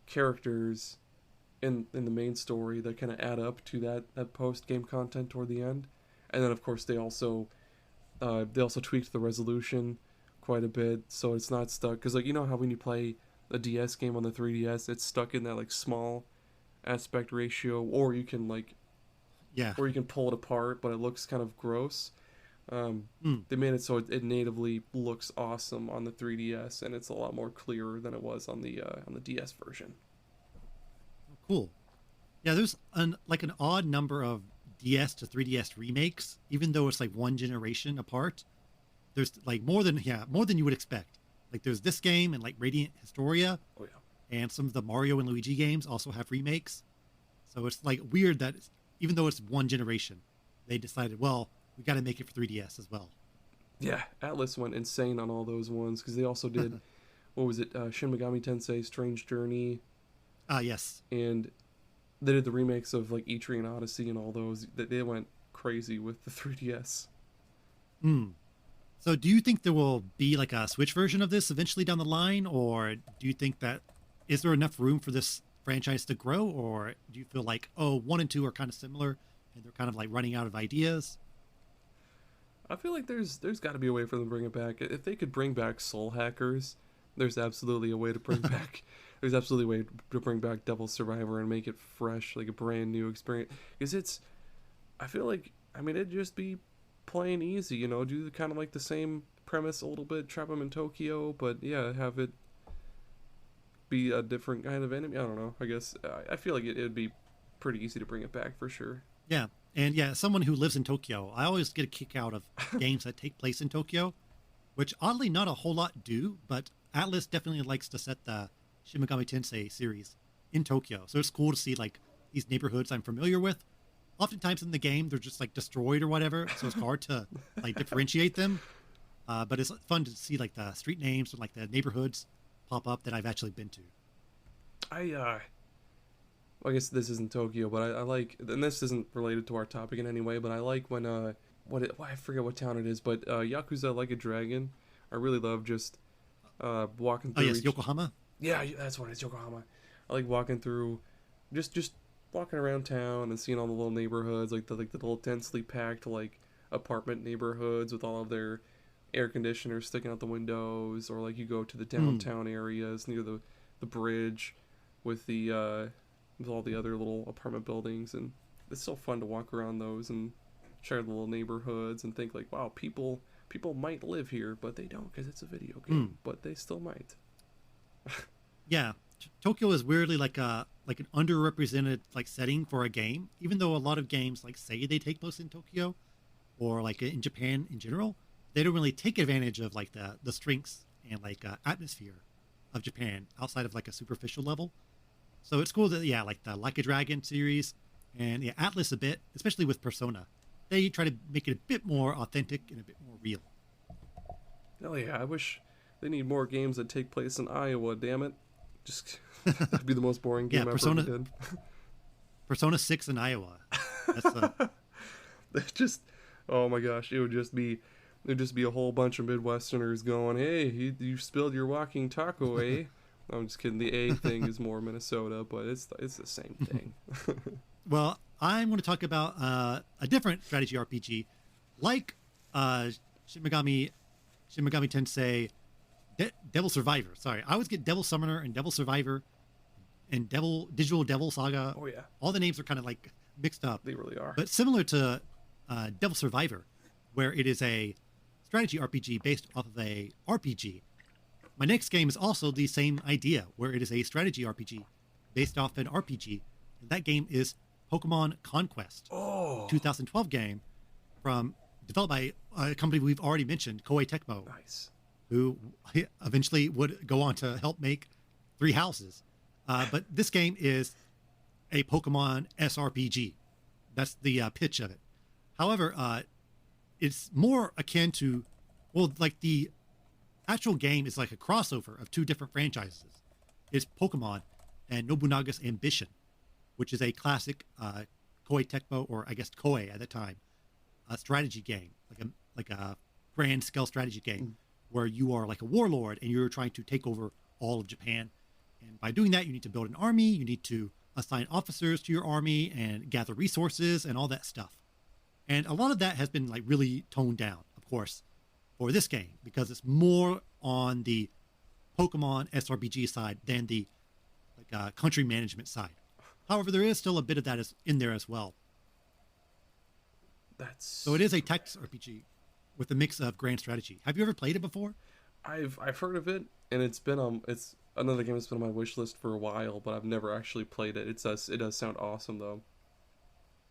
characters in the main story that kind of add up to that post game content toward the end. And then of course they also tweaked the resolution quite a bit, so it's not stuck. Because like you know how when you play a DS game on the 3DS, it's stuck in that like small aspect ratio, Yeah. or you can pull it apart, but it looks kind of gross. Mm. They made it so it natively looks awesome on the 3DS, and it's a lot more clearer than it was on the DS version. Cool. Yeah, there's an odd number of DS to 3DS remakes, even though it's like one generation apart. There's like more than you would expect. Like there's this game and like Radiant Historia, Oh yeah. and some of the Mario and Luigi games also have remakes. So it's like weird that even though it's one generation, they decided, well, we got to make it for 3DS as well. Yeah, Atlas went insane on all those ones because they also did what was it, Shin Megami Tensei Strange Journey, Yes. and they did the remakes of like Etrian Odyssey and all those. They went crazy with the 3DS. Hmm. So do you think there will be like a Switch version of this eventually down the line, or do you think that is there enough room for this franchise to grow, or do you feel like, oh, 1 and 2 are kind of similar and they're kind of like running out of ideas? I feel like there's got to be a way for them to bring it back. If they could bring back Soul Hackers, there's absolutely a way to bring back. There's absolutely a way to bring back Devil Survivor and make it fresh, like a brand new experience. Because I feel like, I mean, it'd just be plain easy, you know, do kind of like the same premise a little bit, trap them in Tokyo, but yeah, have it be a different kind of enemy. I don't know. I guess I feel like it'd be pretty easy to bring it back for sure. Yeah. And yeah, someone who lives in Tokyo, I always get a kick out of games that take place in Tokyo, which oddly not a whole lot do, but Atlas definitely likes to set the Shin Megami Tensei series in Tokyo. So it's cool to see like these neighborhoods I'm familiar with. Oftentimes in the game, they're just like destroyed or whatever, so it's hard to like differentiate them. But it's fun to see like the street names and like the neighborhoods pop up that I've actually been to. Well, I guess this isn't Tokyo, but I like, and this isn't related to our topic in any way, but I like when I forget what town it is, but Yakuza Like a Dragon. I really love just walking Oh through. yes, Yokohama. Yeah, that's what it is, Yokohama. I like walking through, just walking around town and seeing all the little neighborhoods, like the little densely packed like apartment neighborhoods with all of their air conditioners sticking out the windows, or like you go to the downtown areas near the bridge with the with all the other little apartment buildings, and it's so fun to walk around those and share the little neighborhoods and think like, wow, people might live here, but they don't because it's a video game, but they still might. Yeah, Tokyo is weirdly like an underrepresented like setting for a game, even though a lot of games like say they take place in Tokyo or like in Japan in general. They don't really take advantage of like the strengths and like atmosphere of Japan outside of like a superficial level. So it's cool that yeah, like the Like a Dragon series and yeah, Atlas a bit, especially with Persona, they try to make it a bit more authentic and a bit more real. Hell yeah, I wish they need more games that take place in Iowa, damn it. Just that'd be the most boring game Yeah, I've ever did. Persona 6 in Iowa. That's That just, oh my gosh, it'd just be a whole bunch of Midwesterners going, hey, you spilled your walking taco, eh? I'm just kidding. The A thing is more Minnesota, but it's the same thing. Well, I'm going to talk about a different strategy RPG, like Shin Megami Tensei Devil Survivor. Sorry, I always get Devil Summoner and Devil Survivor and Digital Devil Saga. Oh yeah, all the names are kind of like mixed up. they really are. But similar to Devil Survivor, where it is a strategy RPG based off of a RPG. My next game is also the same idea, where it is a strategy RPG based off an RPG. And that game is Pokemon Conquest, 2012 game developed by a company we've already mentioned, Koei Tecmo, Nice. who eventually would go on to help make Three Houses. But this game is a Pokemon SRPG. That's the pitch of it. However, it's more akin to, well, like the actual game is like a crossover of two different franchises. It's Pokemon and Nobunaga's Ambition, which is a classic Koei Tecmo, or I guess Koei at the time, a strategy game, like a grand scale strategy game, where you are like a warlord and you're trying to take over all of Japan. And by doing that, you need to build an army, you need to assign officers to your army and gather resources and all that stuff. And a lot of that has been like really toned down, of course, for this game because it's more on the Pokemon SRPG side than the country management side. However, there is still a bit of that in there as well. So it is a tactics RPG with a mix of grand strategy. Have you ever played it before? I've heard of it, and it's another game that's been on my wish list for a while, but I've never actually played it. It does sound awesome though.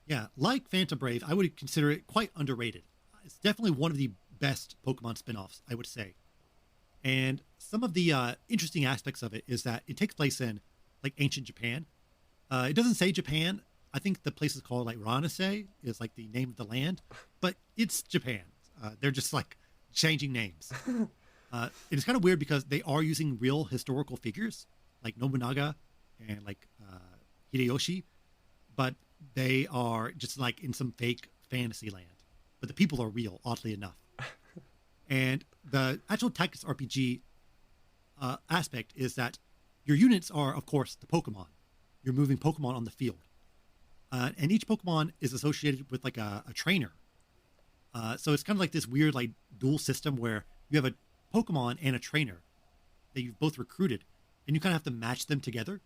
Yeah, like Phantom Brave, I would consider it quite underrated. It's definitely one of the best Pokemon spin-offs, I would say. And some of the interesting aspects of it is that it takes place in like ancient Japan. It doesn't say Japan. I think the place is called like Ranase is like the name of the land, but it's Japan. They're just like changing names. It's kind of weird because they are using real historical figures like Nobunaga and like Hideyoshi, but they are just like in some fake fantasy land. But the people are real, oddly enough. And the actual tactics RPG aspect is that your units are, of course, the Pokemon. You're moving Pokemon on the field. And each Pokemon is associated with like a trainer. So it's kind of like this weird like dual system where you have a Pokemon and a trainer that you've both recruited, and you kind of have to match them together.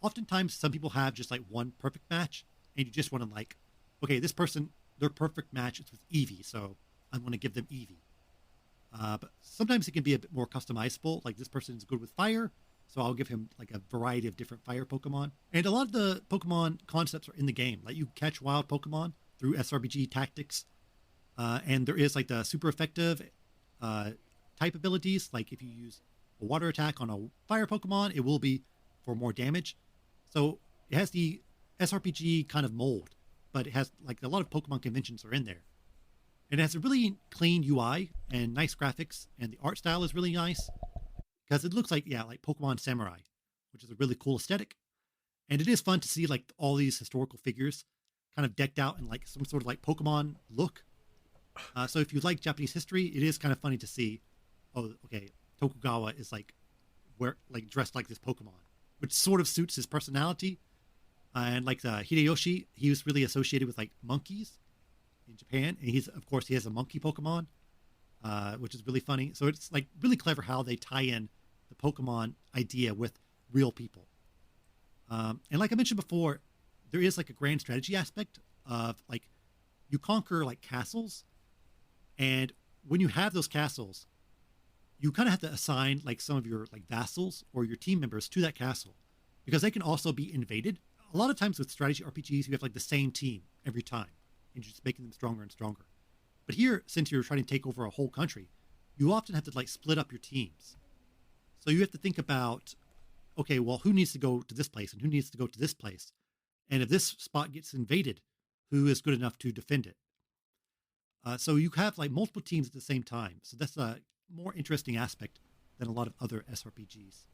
Oftentimes, some people have just like one perfect match, and you just want to like, okay, this person, their perfect match is with Eevee, so I'm going to give them Eevee. But sometimes it can be a bit more customizable, like this person is good with fire, so I'll give him like a variety of different fire Pokemon. And a lot of the Pokemon concepts are in the game. Like you catch wild Pokemon through SRPG tactics. And there is like the super effective type abilities. Like if you use a water attack on a fire Pokemon, it will be for more damage. So it has the SRPG kind of mold, but it has like a lot of Pokemon conventions are in there. And it has a really clean UI and nice graphics, and the art style is really nice because it looks like, yeah, like Pokemon Samurai, which is a really cool aesthetic. And it is fun to see like all these historical figures kind of decked out in like some sort of like Pokemon look. So if you like Japanese history, it is kind of funny to see, oh, okay, Tokugawa is like dressed like this Pokemon, which sort of suits his personality. And like Hideyoshi, he was really associated with like monkeys in Japan, and he has a monkey Pokemon, which is really funny. So it's like really clever how they tie in the Pokemon idea with real people. And like I mentioned before, there is like a grand strategy aspect of like you conquer like castles, and when you have those castles, you kind of have to assign like some of your like vassals or your team members to that castle because they can also be invaded. A lot of times with strategy RPGs, you have like the same team every time and you're just making them stronger and stronger. But here, since you're trying to take over a whole country, you often have to like split up your teams. So you have to think about, okay, well, who needs to go to this place and who needs to go to this place? And if this spot gets invaded, who is good enough to defend it? So you have like multiple teams at the same time. So that's a more interesting aspect than a lot of other SRPGs.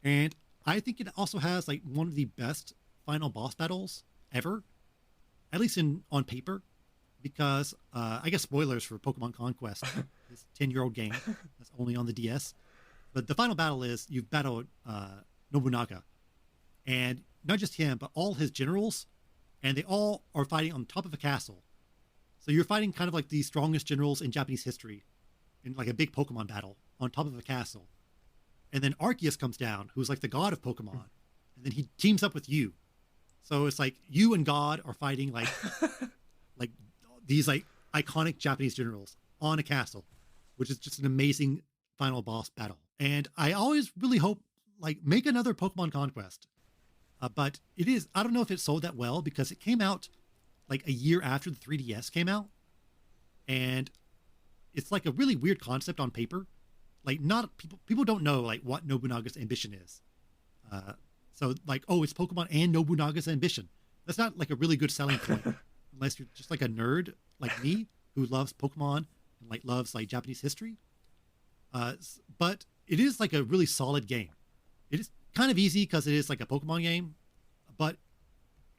And I think it also has like one of the best final boss battles ever, at least on paper, because I guess spoilers for Pokemon Conquest, this 10-year-old game that's only on the DS. But the final battle is you've battled Nobunaga, and not just him, but all his generals, and they all are fighting on top of a castle. So you're fighting kind of like the strongest generals in Japanese history in like a big Pokemon battle on top of a castle. And then Arceus comes down, who's like the god of Pokemon, and then he teams up with you. So it's like you and God are fighting like like these like iconic Japanese generals on a castle, which is just an amazing final boss battle. And I always really hope like make another Pokemon Conquest. But it is, I don't know if it sold that well because it came out like a year after the 3DS came out. And it's like a really weird concept on paper. Like not people don't know like what Nobunaga's ambition is. So like, oh, it's Pokemon and Nobunaga's ambition. That's not like a really good selling point unless you're just like a nerd like me who loves Pokemon and like loves like Japanese history. But it is like a really solid game. It is kind of easy because it is like a Pokemon game, but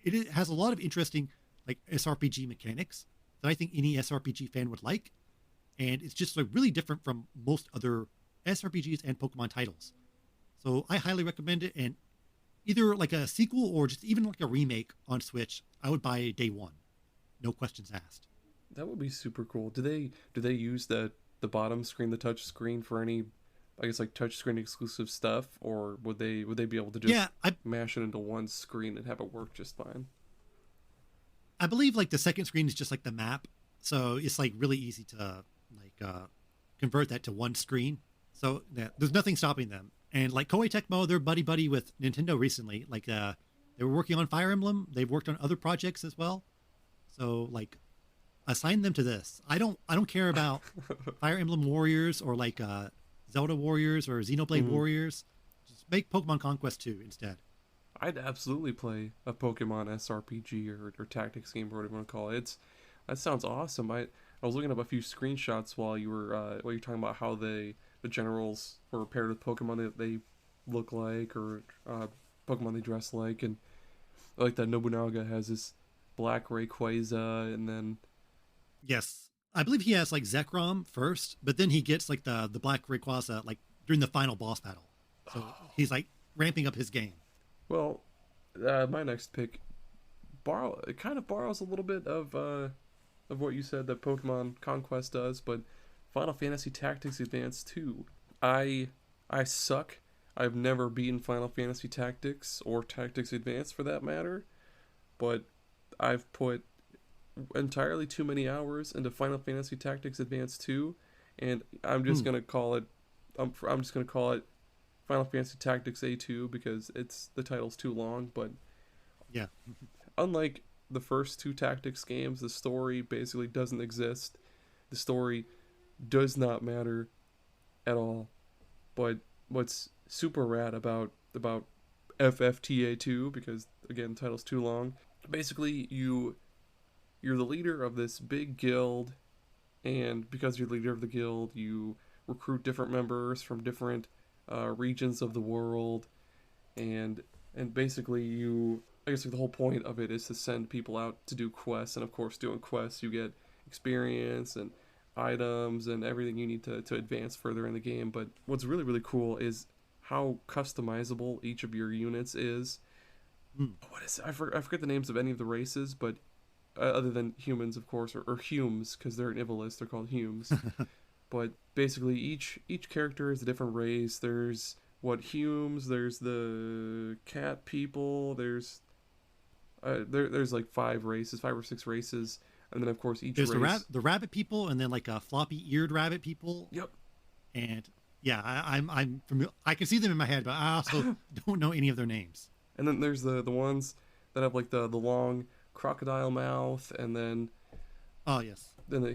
it has a lot of interesting like SRPG mechanics that I think any SRPG fan would like. And it's just like really different from most other SRPGs and Pokemon titles. So I highly recommend it. And either like a sequel or just even like a remake on Switch, I would buy day one, no questions asked. That would be super cool. Do they use the bottom screen, the touch screen for any, I guess like touch screen exclusive stuff, or would they be able to Yeah, just mash it into one screen and have it work just fine? I believe like the second screen is just like the map, so it's like really easy to convert that to one screen. So yeah, there's nothing stopping them. And like Koei Tecmo, they're buddy buddy with Nintendo recently. Like they were working on Fire Emblem. They've worked on other projects as well. So like assign them to this. I don't care about Fire Emblem Warriors or like Zelda Warriors or Xenoblade Mhm. Warriors. Just make Pokemon Conquest 2 instead. I'd absolutely play a Pokemon SRPG or tactics game or whatever you want to call it. That sounds awesome. I was looking up a few screenshots while you were talking about how the generals were paired with Pokemon that they look like, or Pokemon they dress like, and I like that Nobunaga has this black Rayquaza, and then Yes. I believe he has like Zekrom first, but then he gets like the Black Rayquaza like during the final boss battle. So he's like ramping up his game. well, my next pick borrow it kind of borrows a little bit of what you said that Pokemon Conquest does, but Final Fantasy Tactics Advance 2. I I suck. I've never beaten Final Fantasy Tactics or Tactics Advance for that matter, but I've put entirely too many hours into Final Fantasy Tactics Advance 2, and I'm just Hmm. gonna call it. I'm just gonna call it Final Fantasy Tactics A2 because the title's too long. But Yeah. unlike the first two Tactics games, the story basically doesn't exist. The story does not matter at all. But what's super rad about FFTA2, because again, the title's too long. Basically, you're the leader of this big guild, and because you're the leader of the guild, you recruit different members from different regions of the world, and basically you. I guess like the whole point of it is to send people out to do quests, and of course, doing quests, you get experience and items and everything you need to advance further in the game. But what's really really cool is how customizable each of your units is. Hmm. What is it? I forget the names of any of the races, but other than humans, of course, or Humes, because they're an Ivalist, they're called Humes. But basically, each character is a different race. There's what Humes. There's the cat people. There's like five or six races, and then of course each There's race. the rabbit people, and then like a floppy eared rabbit people, Yep. and yeah, I'm familiar. I can see them in my head, but I also don't know any of their names. And then there's the ones that have like the long crocodile mouth, and Oh yes. then they,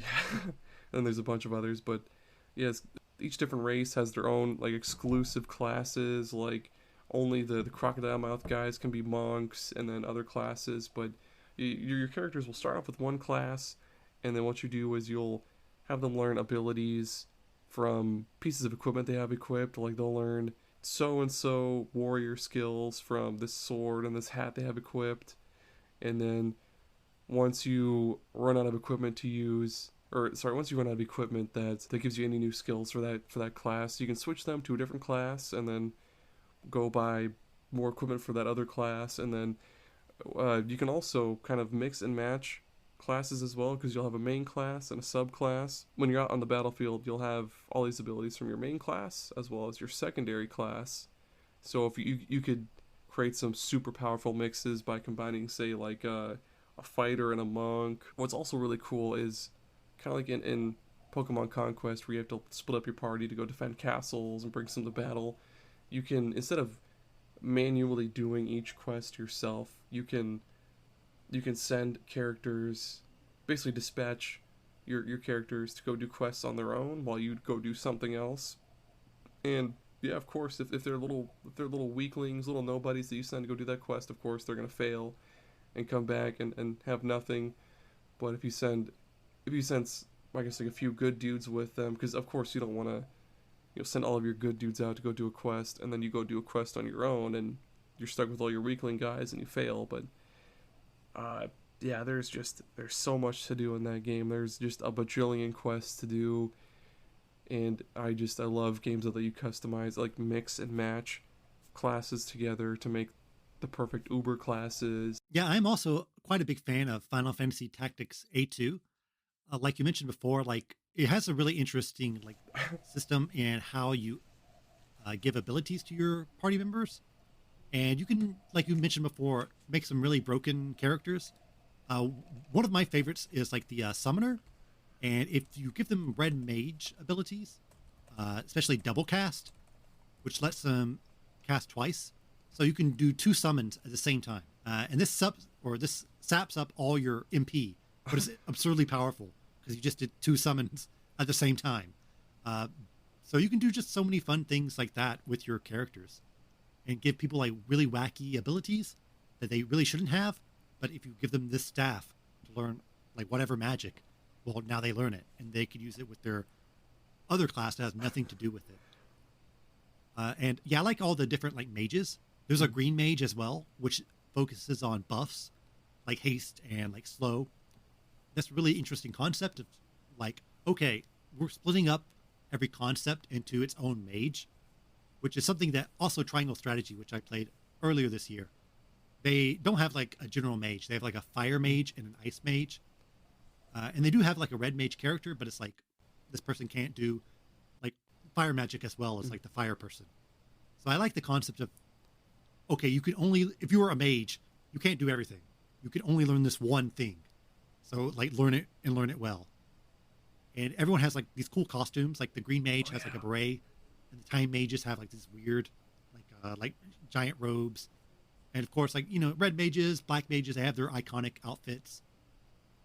then there's a bunch of others. But yes, each different race has their own like exclusive classes. Like only the crocodile mouth guys can be monks, and then other classes. But your characters will start off with one class, and then what you do is you'll have them learn abilities from pieces of equipment they have equipped. Like they'll learn so and so warrior skills from this sword and this hat they have equipped, and then once you run out of equipment to use, or sorry, once you run out of equipment that gives you any new skills for that class, you can switch them to a different class and then go buy more equipment for that other class. And then you can also kind of mix and match classes as well, because you'll have a main class and a subclass. When you're out on the battlefield, you'll have all these abilities from your main class as well as your secondary class. So if you could create some super powerful mixes by combining, say, like a fighter and a monk. What's also really cool is kind of like in Pokemon Conquest, where you have to split up your party to go defend castles and bring some to battle. You can, instead of manually doing each quest yourself, you can send characters, basically dispatch your characters to go do quests on their own while you go do something else. And yeah, of course, if they're little weaklings, little nobodies that you send to go do that quest, of course they're gonna fail and come back and have nothing. But if you send I guess like a few good dudes with them, because of course you don't want to send all of your good dudes out to go do a quest, and then you go do a quest on your own and you're stuck with all your weakling guys and you fail. But uh, yeah, there's so much to do in that game. There's just a bajillion quests to do, and I love games that let you customize, like mix and match classes together to make the perfect Uber classes. Yeah, I'm also quite a big fan of Final Fantasy Tactics A2. Like you mentioned before, like it has a really interesting like system in how you give abilities to your party members, and you can, like you mentioned before, make some really broken characters. Uh, One of my favorites is like the summoner, and if you give them red mage abilities, especially double cast, which lets them cast twice, so you can do two summons at the same time, and this saps up all your MP, but it's absurdly powerful because you just did two summons at the same time. Uh, so you can do just so many fun things like that with your characters, and give people like really wacky abilities that they really shouldn't have. But if you give them this staff to learn like whatever magic, well, now they learn it and they could use it with their other class that has nothing to do with it. And yeah, I like all the different like mages. There's a green mage as well, which focuses on buffs like haste and like slow. That's a really interesting concept of like, okay, we're splitting up every concept into its own mage, which is something that also Triangle Strategy, which I played earlier this year, they don't have like a general mage. They have like a fire mage and an ice mage. And they do have like a red mage character, but it's like this person can't do like fire magic as well as like the fire person. So I like the concept of, okay, you can only, if you were a mage, you can't do everything. You can only learn this one thing. So like learn it and learn it well. And everyone has like these cool costumes. Like the green mage has like a beret, and the time mages have like this weird, like giant robes. And of course, like, you know, red mages, black mages, they have their iconic outfits.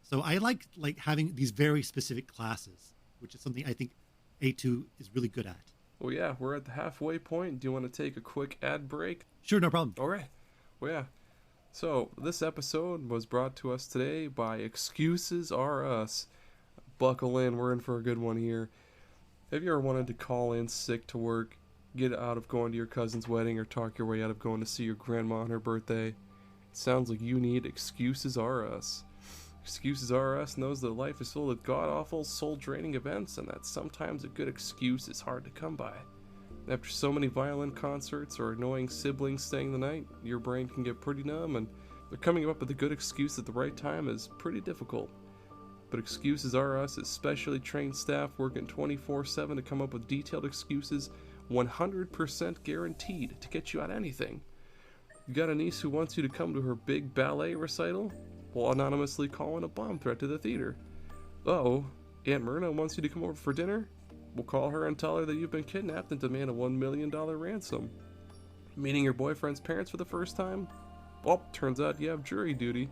So I like having these very specific classes, which is something I think A2 is really good at. Well, yeah, we're at the halfway point. Do you want to take a quick ad break? Sure, no problem. All right. Well, yeah. So this episode was brought to us today by Excuses Are Us. Buckle in, we're in for a good one here. Have you ever wanted to call in sick to work, get out of going to your cousin's wedding, or talk your way out of going to see your grandma on her birthday? It sounds like you need Excuses Are Us. Excuses Are Us knows that life is filled with god-awful, soul-draining events, and that sometimes a good excuse is hard to come by. After so many violent concerts or annoying siblings staying the night, your brain can get pretty numb, and coming up with a good excuse at the right time is pretty difficult. But Excuses Are Us is specially trained staff working 24/7 to come up with detailed excuses 100% guaranteed to get you out of anything. You got a niece who wants you to come to her big ballet recital? While anonymously calling a bomb threat to the theater. Uh-oh, Aunt Myrna wants you to come over for dinner? We'll call her and tell her that you've been kidnapped and demand a $1 million ransom. Meeting your boyfriend's parents for the first time? Well, turns out you have jury duty.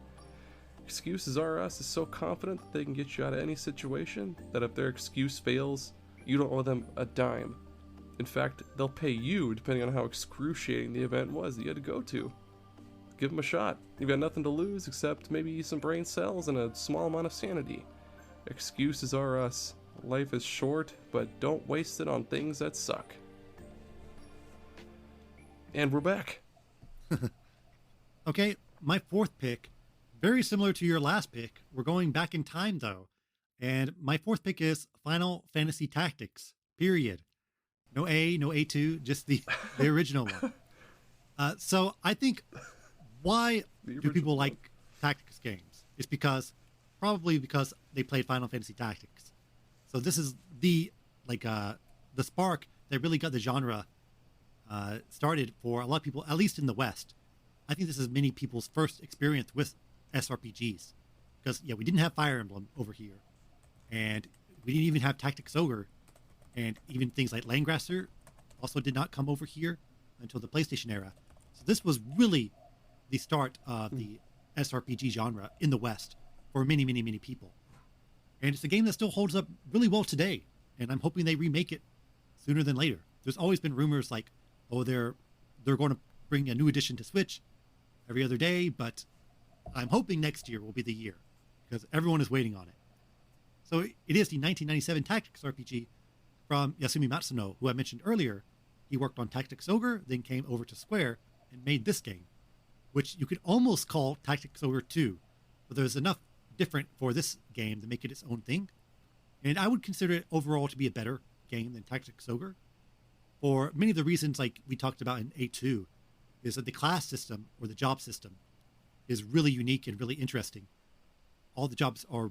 Excuses Are Us is so confident that they can get you out of any situation that if their excuse fails, you don't owe them a dime. In fact, they'll pay you depending on how excruciating the event was that you had to go to. Give them a shot. You've got nothing to lose except maybe some brain cells and a small amount of sanity. Excuses Are Us. Life is short, but don't waste it on things that suck. And we're back. Okay, my fourth pick, very similar to your last pick. We're going back in time, though. And my fourth pick is Final Fantasy Tactics, period. No A, no A2, just the original one. So I think... Why do people like tactics games? It's probably because they played Final Fantasy Tactics. So this is the spark that really got the genre started for a lot of people, at least in the West. I think this is many people's first experience with SRPGs. Because, yeah, we didn't have Fire Emblem over here. And we didn't even have Tactics Ogre. And even things like Landgrasser also did not come over here until the PlayStation era. So this was really the start of the SRPG genre in the West for many, many, many people. And it's a game that still holds up really well today. And I'm hoping they remake it sooner than later. There's always been rumors like, oh, they're going to bring a new edition to Switch every other day, but I'm hoping next year will be the year because everyone is waiting on it. So it is the 1997 Tactics RPG from Yasumi Matsuno, who I mentioned earlier. He worked on Tactics Ogre, then came over to Square and made this game, which you could almost call Tactics Ogre 2, but there's enough different for this game to make it its own thing. And I would consider it overall to be a better game than Tactics Ogre for many of the reasons like we talked about in A2. is that the class system or the job system is really unique and really interesting. All the jobs are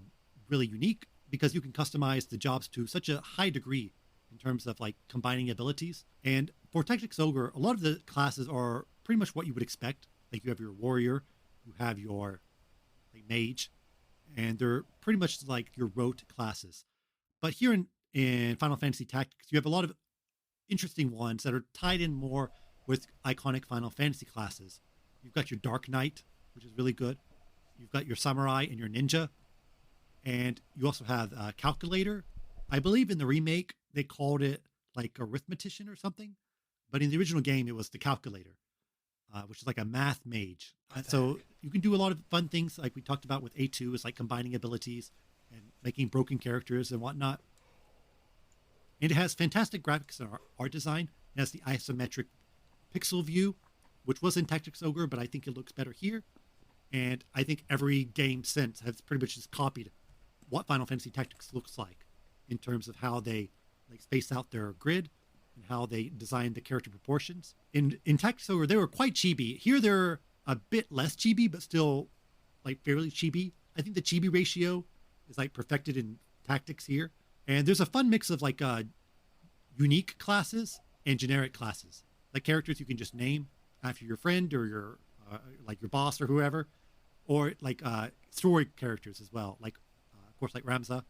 really unique because you can customize the jobs to such a high degree in terms of like combining abilities. And for Tactics Ogre, a lot of the classes are pretty much what you would expect. Like you have your warrior, you have your like mage, and they're pretty much like your rote classes. But here in Final Fantasy Tactics, you have a lot of interesting ones that are tied in more with iconic Final Fantasy classes. You've got your Dark Knight, which is really good. You've got your Samurai and your Ninja. And you also have a Calculator. I believe in the remake, they called it like Arithmetician or something. But in the original game, it was the Calculator, which is like a math mage. So you can do a lot of fun things like we talked about with A2, is like combining abilities and making broken characters and whatnot. And it has fantastic graphics and art design. It has the isometric pixel view, which was in Tactics Ogre, but I think it looks better here. And I think every game since has pretty much just copied what Final Fantasy Tactics looks like in terms of how they like space out their grid and how they design the character proportions. In Tactics Ogre, they were quite chibi. Here they're a bit less chibi, but still like fairly chibi. I think the chibi ratio is like perfected in Tactics here. And there's a fun mix of like unique classes and generic classes, like characters you can just name after your friend or your like your boss or whoever, or like story characters as well, like of course like Ramza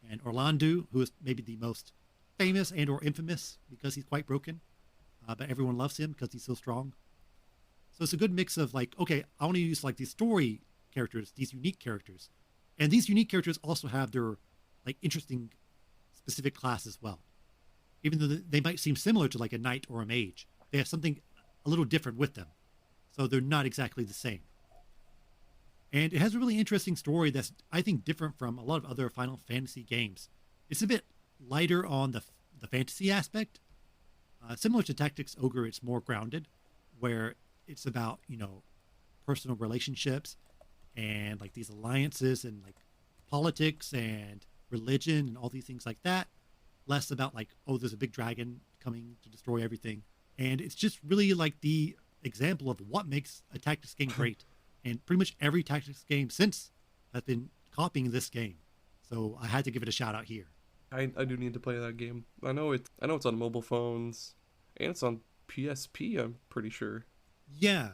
and Orlando, who is maybe the most famous and or infamous because he's quite broken, but everyone loves him because he's so strong. So it's a good mix of like, okay, I want to use like these story characters, these unique characters, and these unique characters also have their like interesting specific class as well. Even though they might seem similar to like a knight or a mage, they have something a little different with them. So they're not exactly the same. And it has a really interesting story that's, I think, different from a lot of other Final Fantasy games. It's a bit lighter on the fantasy aspect. Similar to Tactics Ogre, it's more grounded, where it's about, you know, personal relationships and like these alliances and like politics and religion and all these things like that. Less about like, oh, there's a big dragon coming to destroy everything. And it's just really like the example of what makes a tactics game great. And pretty much every tactics game since has been copying this game. So I had to give it a shout out here. I do need to play that game. I know it's on mobile phones and it's on PSP, I'm pretty sure. Yeah.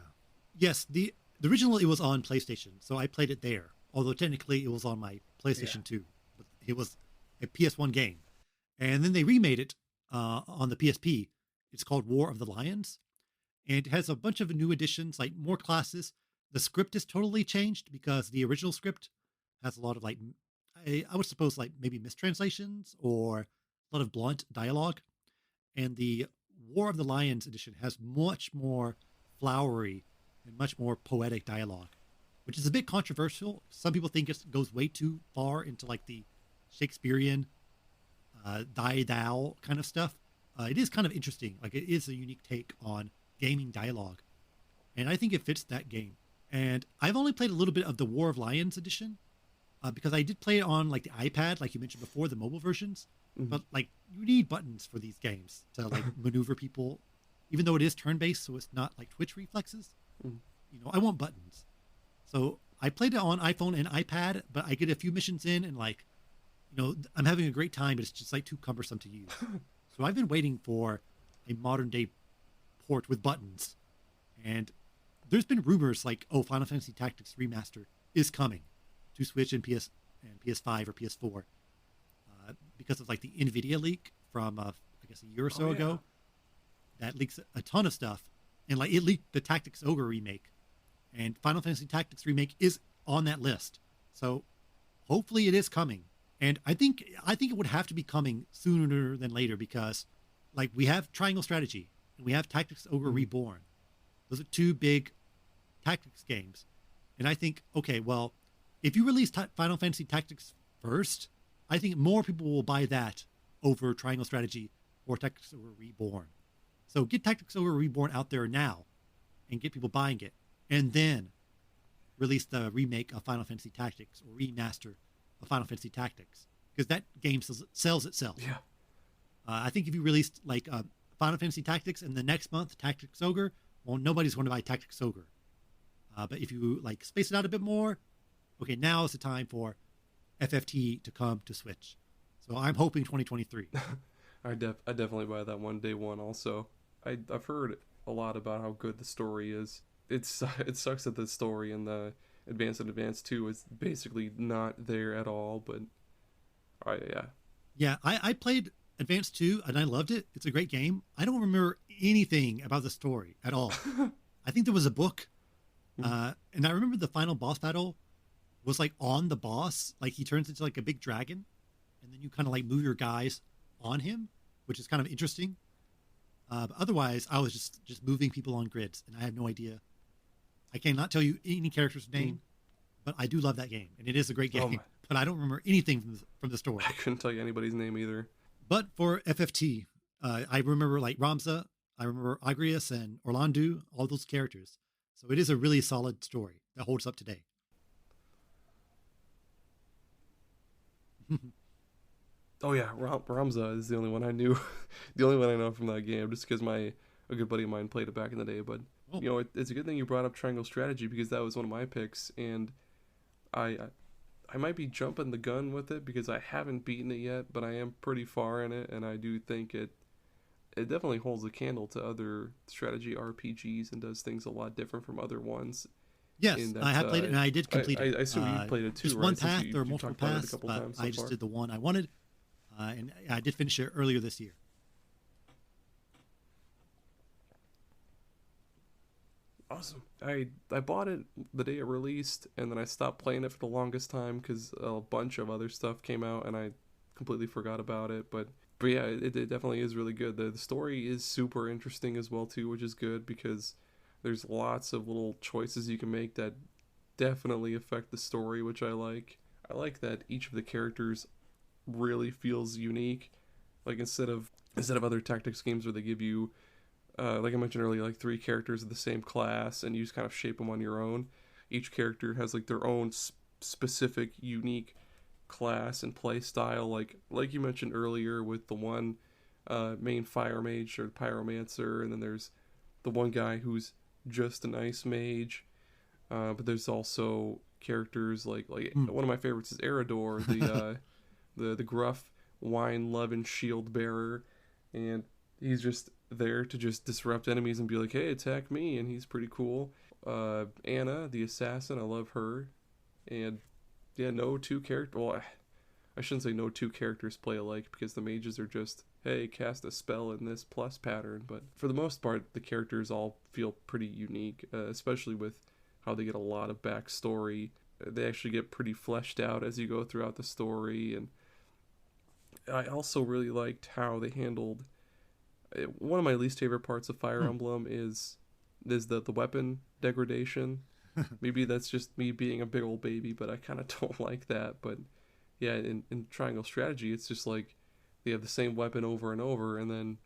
Yes, the original it was on PlayStation, so I played it there. Although technically it was on my PlayStation 2. But it was a PS1 game. And then they remade it on the PSP. It's called War of the Lions. And it has a bunch of new additions, like more classes. The script is totally changed because the original script has a lot of like, I would suppose like maybe mistranslations or a lot of blunt dialogue. And the War of the Lions edition has much more flowery and much more poetic dialogue, which is a bit controversial. Some people think it goes way too far into like the Shakespearean die thou kind of stuff. It is kind of interesting. Like it is a unique take on gaming dialogue. And I think it fits that game. And I've only played a little bit of the War of Lions edition because I did play it on like the iPad, like you mentioned before, the mobile versions. Mm-hmm. But like you need buttons for these games to like maneuver people, even though it is turn-based, so it's not like Twitch reflexes. Mm-hmm. You know, I want buttons. So I played it on iPhone and iPad, but I get a few missions in and like, you know, I'm having a great time, but it's just like too cumbersome to use. So I've been waiting for a modern day port with buttons. And there's been rumors like, oh, Final Fantasy Tactics Remaster is coming to Switch and PS5 or PS4 because of like the NVIDIA leak from, I guess, a year or so ago. That leaks a ton of stuff. And like it leaked the Tactics Ogre remake. And Final Fantasy Tactics Remake is on that list. So hopefully it is coming. And I think it would have to be coming sooner than later because like we have Triangle Strategy and we have Tactics Ogre Reborn. Those are two big tactics games. And I think, okay, well, if you release Final Fantasy Tactics first, I think more people will buy that over Triangle Strategy or Tactics Ogre Reborn. So get Tactics Ogre Reborn out there now and get people buying it. And then release the remake of Final Fantasy Tactics or remaster of Final Fantasy Tactics. Because that game sells itself. Yeah. I think if you released like Final Fantasy Tactics and the next month Tactics Ogre, well, nobody's going to buy Tactics Ogre. But if you like space it out a bit more, okay, now is the time for FFT to come to Switch. So I'm hoping 2023. I definitely buy that one day one. Also, I've heard a lot about how good the story is. It sucks that the story in the Advance and Advance 2 is basically not there at all. But I played Advance 2 and I loved it. It's a great game. I don't remember anything about the story at all. I think there was a book, and I remember the final boss battle was like on the boss, like he turns into like a big dragon, and then you kind of like move your guys on him, which is kind of interesting. But otherwise, I was just moving people on grids, and I had no idea. I cannot tell you any character's name, but I do love that game, and it is a great game. But I don't remember anything from the story. I couldn't tell you anybody's name either. But for FFT, I remember like Ramza, I remember Agrias and Orlandu, all those characters. So it is a really solid story that holds up today. Oh yeah, Ramza is the only one I knew, the only one I know from that game, just because a good buddy of mine played it back in the day. But it's a good thing you brought up Triangle Strategy, because that was one of my picks, and I might be jumping the gun with it because I haven't beaten it yet, but I am pretty far in it, and I do think it definitely holds a candle to other strategy RPGs and does things a lot different from other ones. Yes, I have played it, and I did complete it. I assume you played it too, just right? one path, there are multiple paths, but I just did the one I wanted, and I did finish it earlier this year. Awesome. I bought it the day it released, and then I stopped playing it for the longest time because a bunch of other stuff came out, and I completely forgot about it. But yeah, it definitely is really good. The story is super interesting as well too, which is good because there's lots of little choices you can make that definitely affect the story, which I like. I like that each of the characters really feels unique. Like instead of other tactics games where they give you, like I mentioned earlier, like 3 characters of the same class and you just kind of shape them on your own. Each character has like their own specific, unique class and play style. Like you mentioned earlier with the one main fire mage or pyromancer, and then there's the one guy who's just an ice mage, but there's also characters like one of my favorites is Erador, the gruff wine loving shield bearer, and he's just there to just disrupt enemies and be like, hey, attack me, and he's pretty cool. Anna the assassin, I love her. And yeah, no two characters, well, I shouldn't say no two characters play alike, because the mages are just, hey, cast a spell in this plus pattern. But for the most part, the characters all feel pretty unique, especially with how they get a lot of backstory. They actually get pretty fleshed out as you go throughout the story. And I also really liked how they handled, one of my least favorite parts of Fire Emblem is the weapon degradation. Maybe that's just me being a big old baby, but I kind of don't like that. But yeah, in Triangle Strategy, it's just like they have the same weapon over and over, and then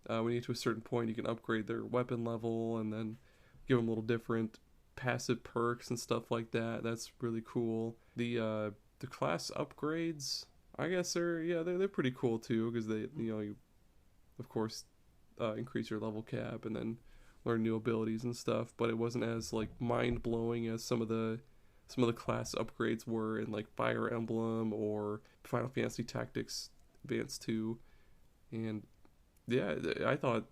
when you get to a certain point, you can upgrade their weapon level and then give them little different passive perks and stuff like that. That's really cool. The class upgrades, I guess they're pretty cool too, because they you of course increase your level cap and then learn new abilities and stuff, but it wasn't as like mind-blowing as some of the class upgrades were in like Fire Emblem or Final Fantasy Tactics Advance 2. And yeah, I thought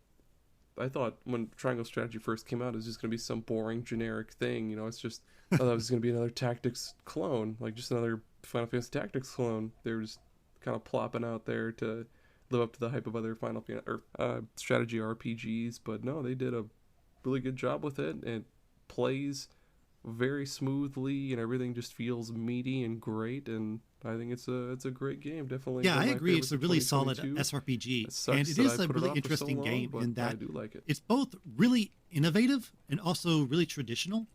when Triangle Strategy first came out, it was just going to be some boring generic thing, it's just, I thought it was going to be another Tactics clone, like just another Final Fantasy Tactics clone. They were just kind of plopping out there to live up to the hype of other Final Fantasy or strategy RPGs, but no, they did a really good job with it. It plays very smoothly, and everything just feels meaty and great. And I think it's a great game. Definitely. Yeah, I agree. It's a really solid SRPG, and it is a really interesting game in that I do like it. It's both really innovative and also really traditional,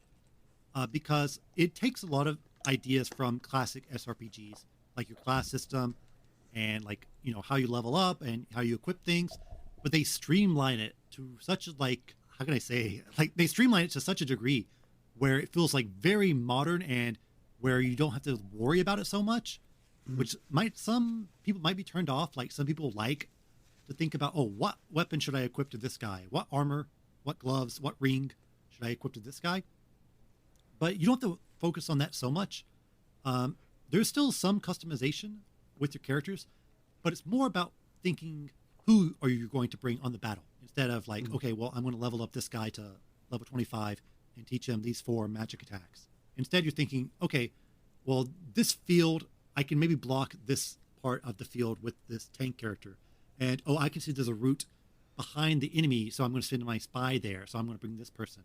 because it takes a lot of ideas from classic SRPGs, like your class system and like how you level up and how you equip things, but they streamline it to such how can I say, like they streamline it to such a degree where it feels like very modern, and where you don't have to worry about it so much, which some people might be turned off. Like some people like to think about, oh, what weapon should I equip to this guy? What armor what gloves, what ring should I equip to this guy? But you don't have to focus on that so much. There's still some customization with your characters, but it's more about thinking who are you going to bring on the battle instead of like, okay, well, I'm going to level up this guy to level 25 and teach him these 4 magic attacks. Instead, you're thinking, okay, well, this field, I can maybe block this part of the field with this tank character. And, oh, I can see there's a route behind the enemy, so I'm going to send my spy there. So I'm going to bring this person.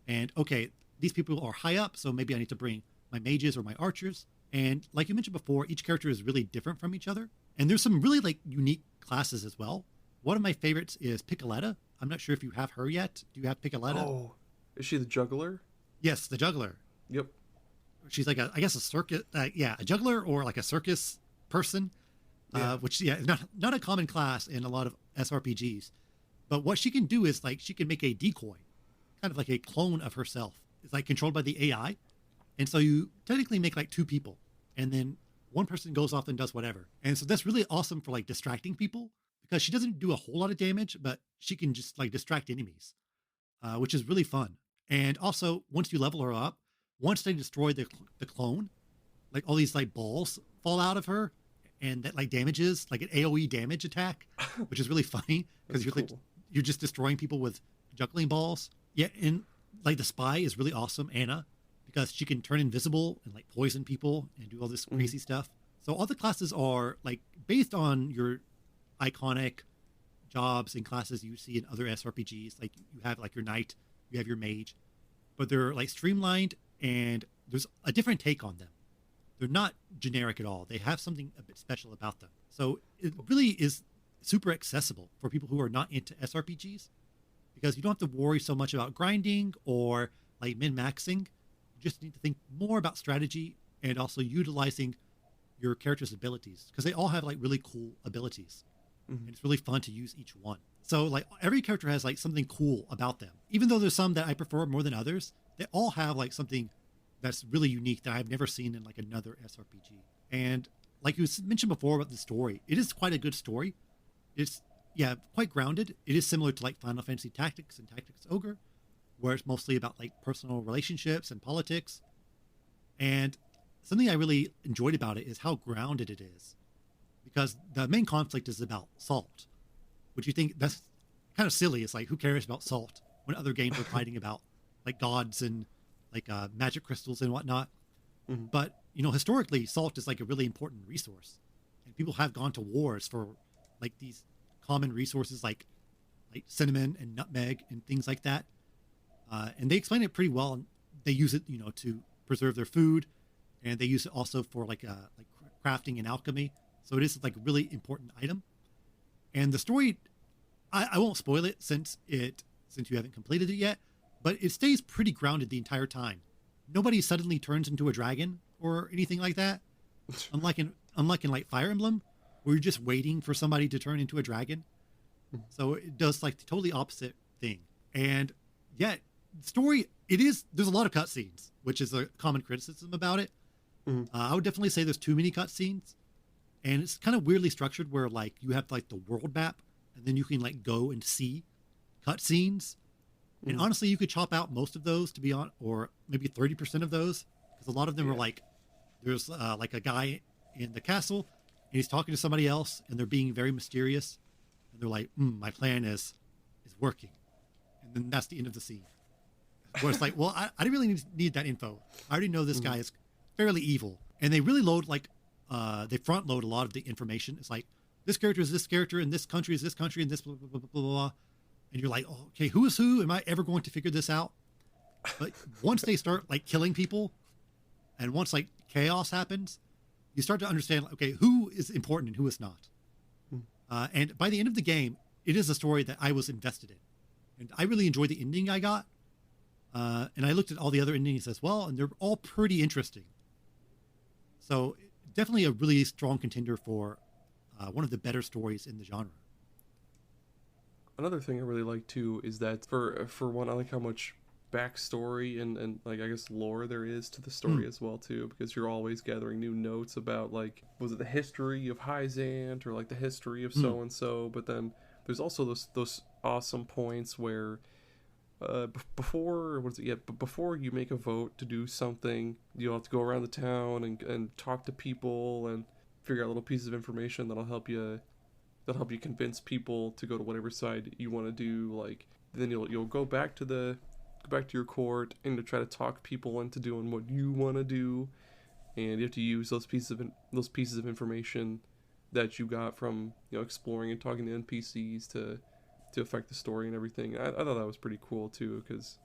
And, okay, these people are high up, so maybe I need to bring my mages or my archers. And like you mentioned before, each character is really different from each other. And there's some really like unique classes as well. One of my favorites is Piccoletta. I'm not sure if you have her yet. Do you have Piccoletta? Oh, is she the juggler? Yes, the juggler. Yep. She's like I guess a circus, a juggler or like a circus person, which is not a common class in a lot of SRPGs. But what she can do is like she can make a decoy, kind of like a clone of herself. It's like controlled by the AI, and so you technically make like 2 people, and then one person goes off and does whatever. And so that's really awesome for like distracting people because she doesn't do a whole lot of damage, but she can just like distract enemies, which is really fun. And also, once you level her up, once they destroy the clone, like all these like balls fall out of her, and that like damages like an AOE damage attack, which is really funny because you're cool. Like you're just destroying people with juggling balls. Yeah, and like the spy is really awesome, Anna, because she can turn invisible and like poison people and do all this crazy stuff. So all the classes are like based on your iconic jobs and classes you see in other SRPGs. Like you have like your knight, you have your mage, but they're like streamlined and there's a different take on them. They're not generic at all. They have something a bit special about them. So it really is super accessible for people who are not into SRPGs because you don't have to worry so much about grinding or like min-maxing. You just need to think more about strategy and also utilizing your character's abilities because they all have like really cool abilities. And it's really fun to use each one. So like every character has like something cool about them. Even though there's some that I prefer more than others, they all have like something that's really unique that I've never seen in like another SRPG. And like you mentioned before about the story, it is quite a good story. It's quite grounded. It is similar to like Final Fantasy Tactics and Tactics Ogre, where it's mostly about like personal relationships and politics. And something I really enjoyed about it is how grounded it is. Because the main conflict is about salt, which you think that's kind of silly. It's like, who cares about salt when other games are fighting about like gods and like magic crystals and whatnot. But, you know, historically, salt is like a really important resource. And people have gone to wars for like these common resources like cinnamon and nutmeg and things like that. And they explain it pretty well. And they use it, you know, to preserve their food. And they use it also for like crafting and alchemy. So it is like a really important item. And the story, I won't spoil it since you haven't completed it yet, but it stays pretty grounded the entire time. Nobody suddenly turns into a dragon or anything like that. Unlike in like Fire Emblem, where you're just waiting for somebody to turn into a dragon. So it does like the totally opposite thing. And yet, the story, there's a lot of cutscenes, which is a common criticism about it. I would definitely say there's too many cutscenes. And it's kind of weirdly structured where like you have like the world map and then you can like go and see cutscenes. And honestly, you could chop out most of those to be on, or maybe 30% of those. Because a lot of them are like, there's like a guy in the castle and he's talking to somebody else and they're being very mysterious. And they're like, my plan is working. And then that's the end of the scene. Where it's like, well, I didn't really need that info. I already know this guy is fairly evil. And they really load like, they front load a lot of the information. It's like, this character is this character, and this country is this country, and this blah, blah, blah, blah, blah. And you're like, oh, okay, who is who? Am I ever going to figure this out? But once they start like killing people, and once like chaos happens, you start to understand, okay, who is important and who is not. And by the end of the game, it is a story that I was invested in. And I really enjoyed the ending I got. And I looked at all the other endings as well, and they're all pretty interesting. So definitely a really strong contender for one of the better stories in the genre. Another thing I really like too is that for one, I like how much backstory and like I guess lore there is to the story as well too, because you're always gathering new notes about like, was it the history of Hyzant or like the history of so and so, but then there's also those awesome points where before what is it? Yeah, but before you make a vote to do something, you'll have to go around the town and talk to people and figure out little pieces of information that'll help you convince people to go to whatever side you want to do. Like then you'll go back to your court and to try to talk people into doing what you want to do, and you have to use those pieces of information that you got from exploring and talking to NPCs to affect the story and everything. I thought that was pretty cool too, because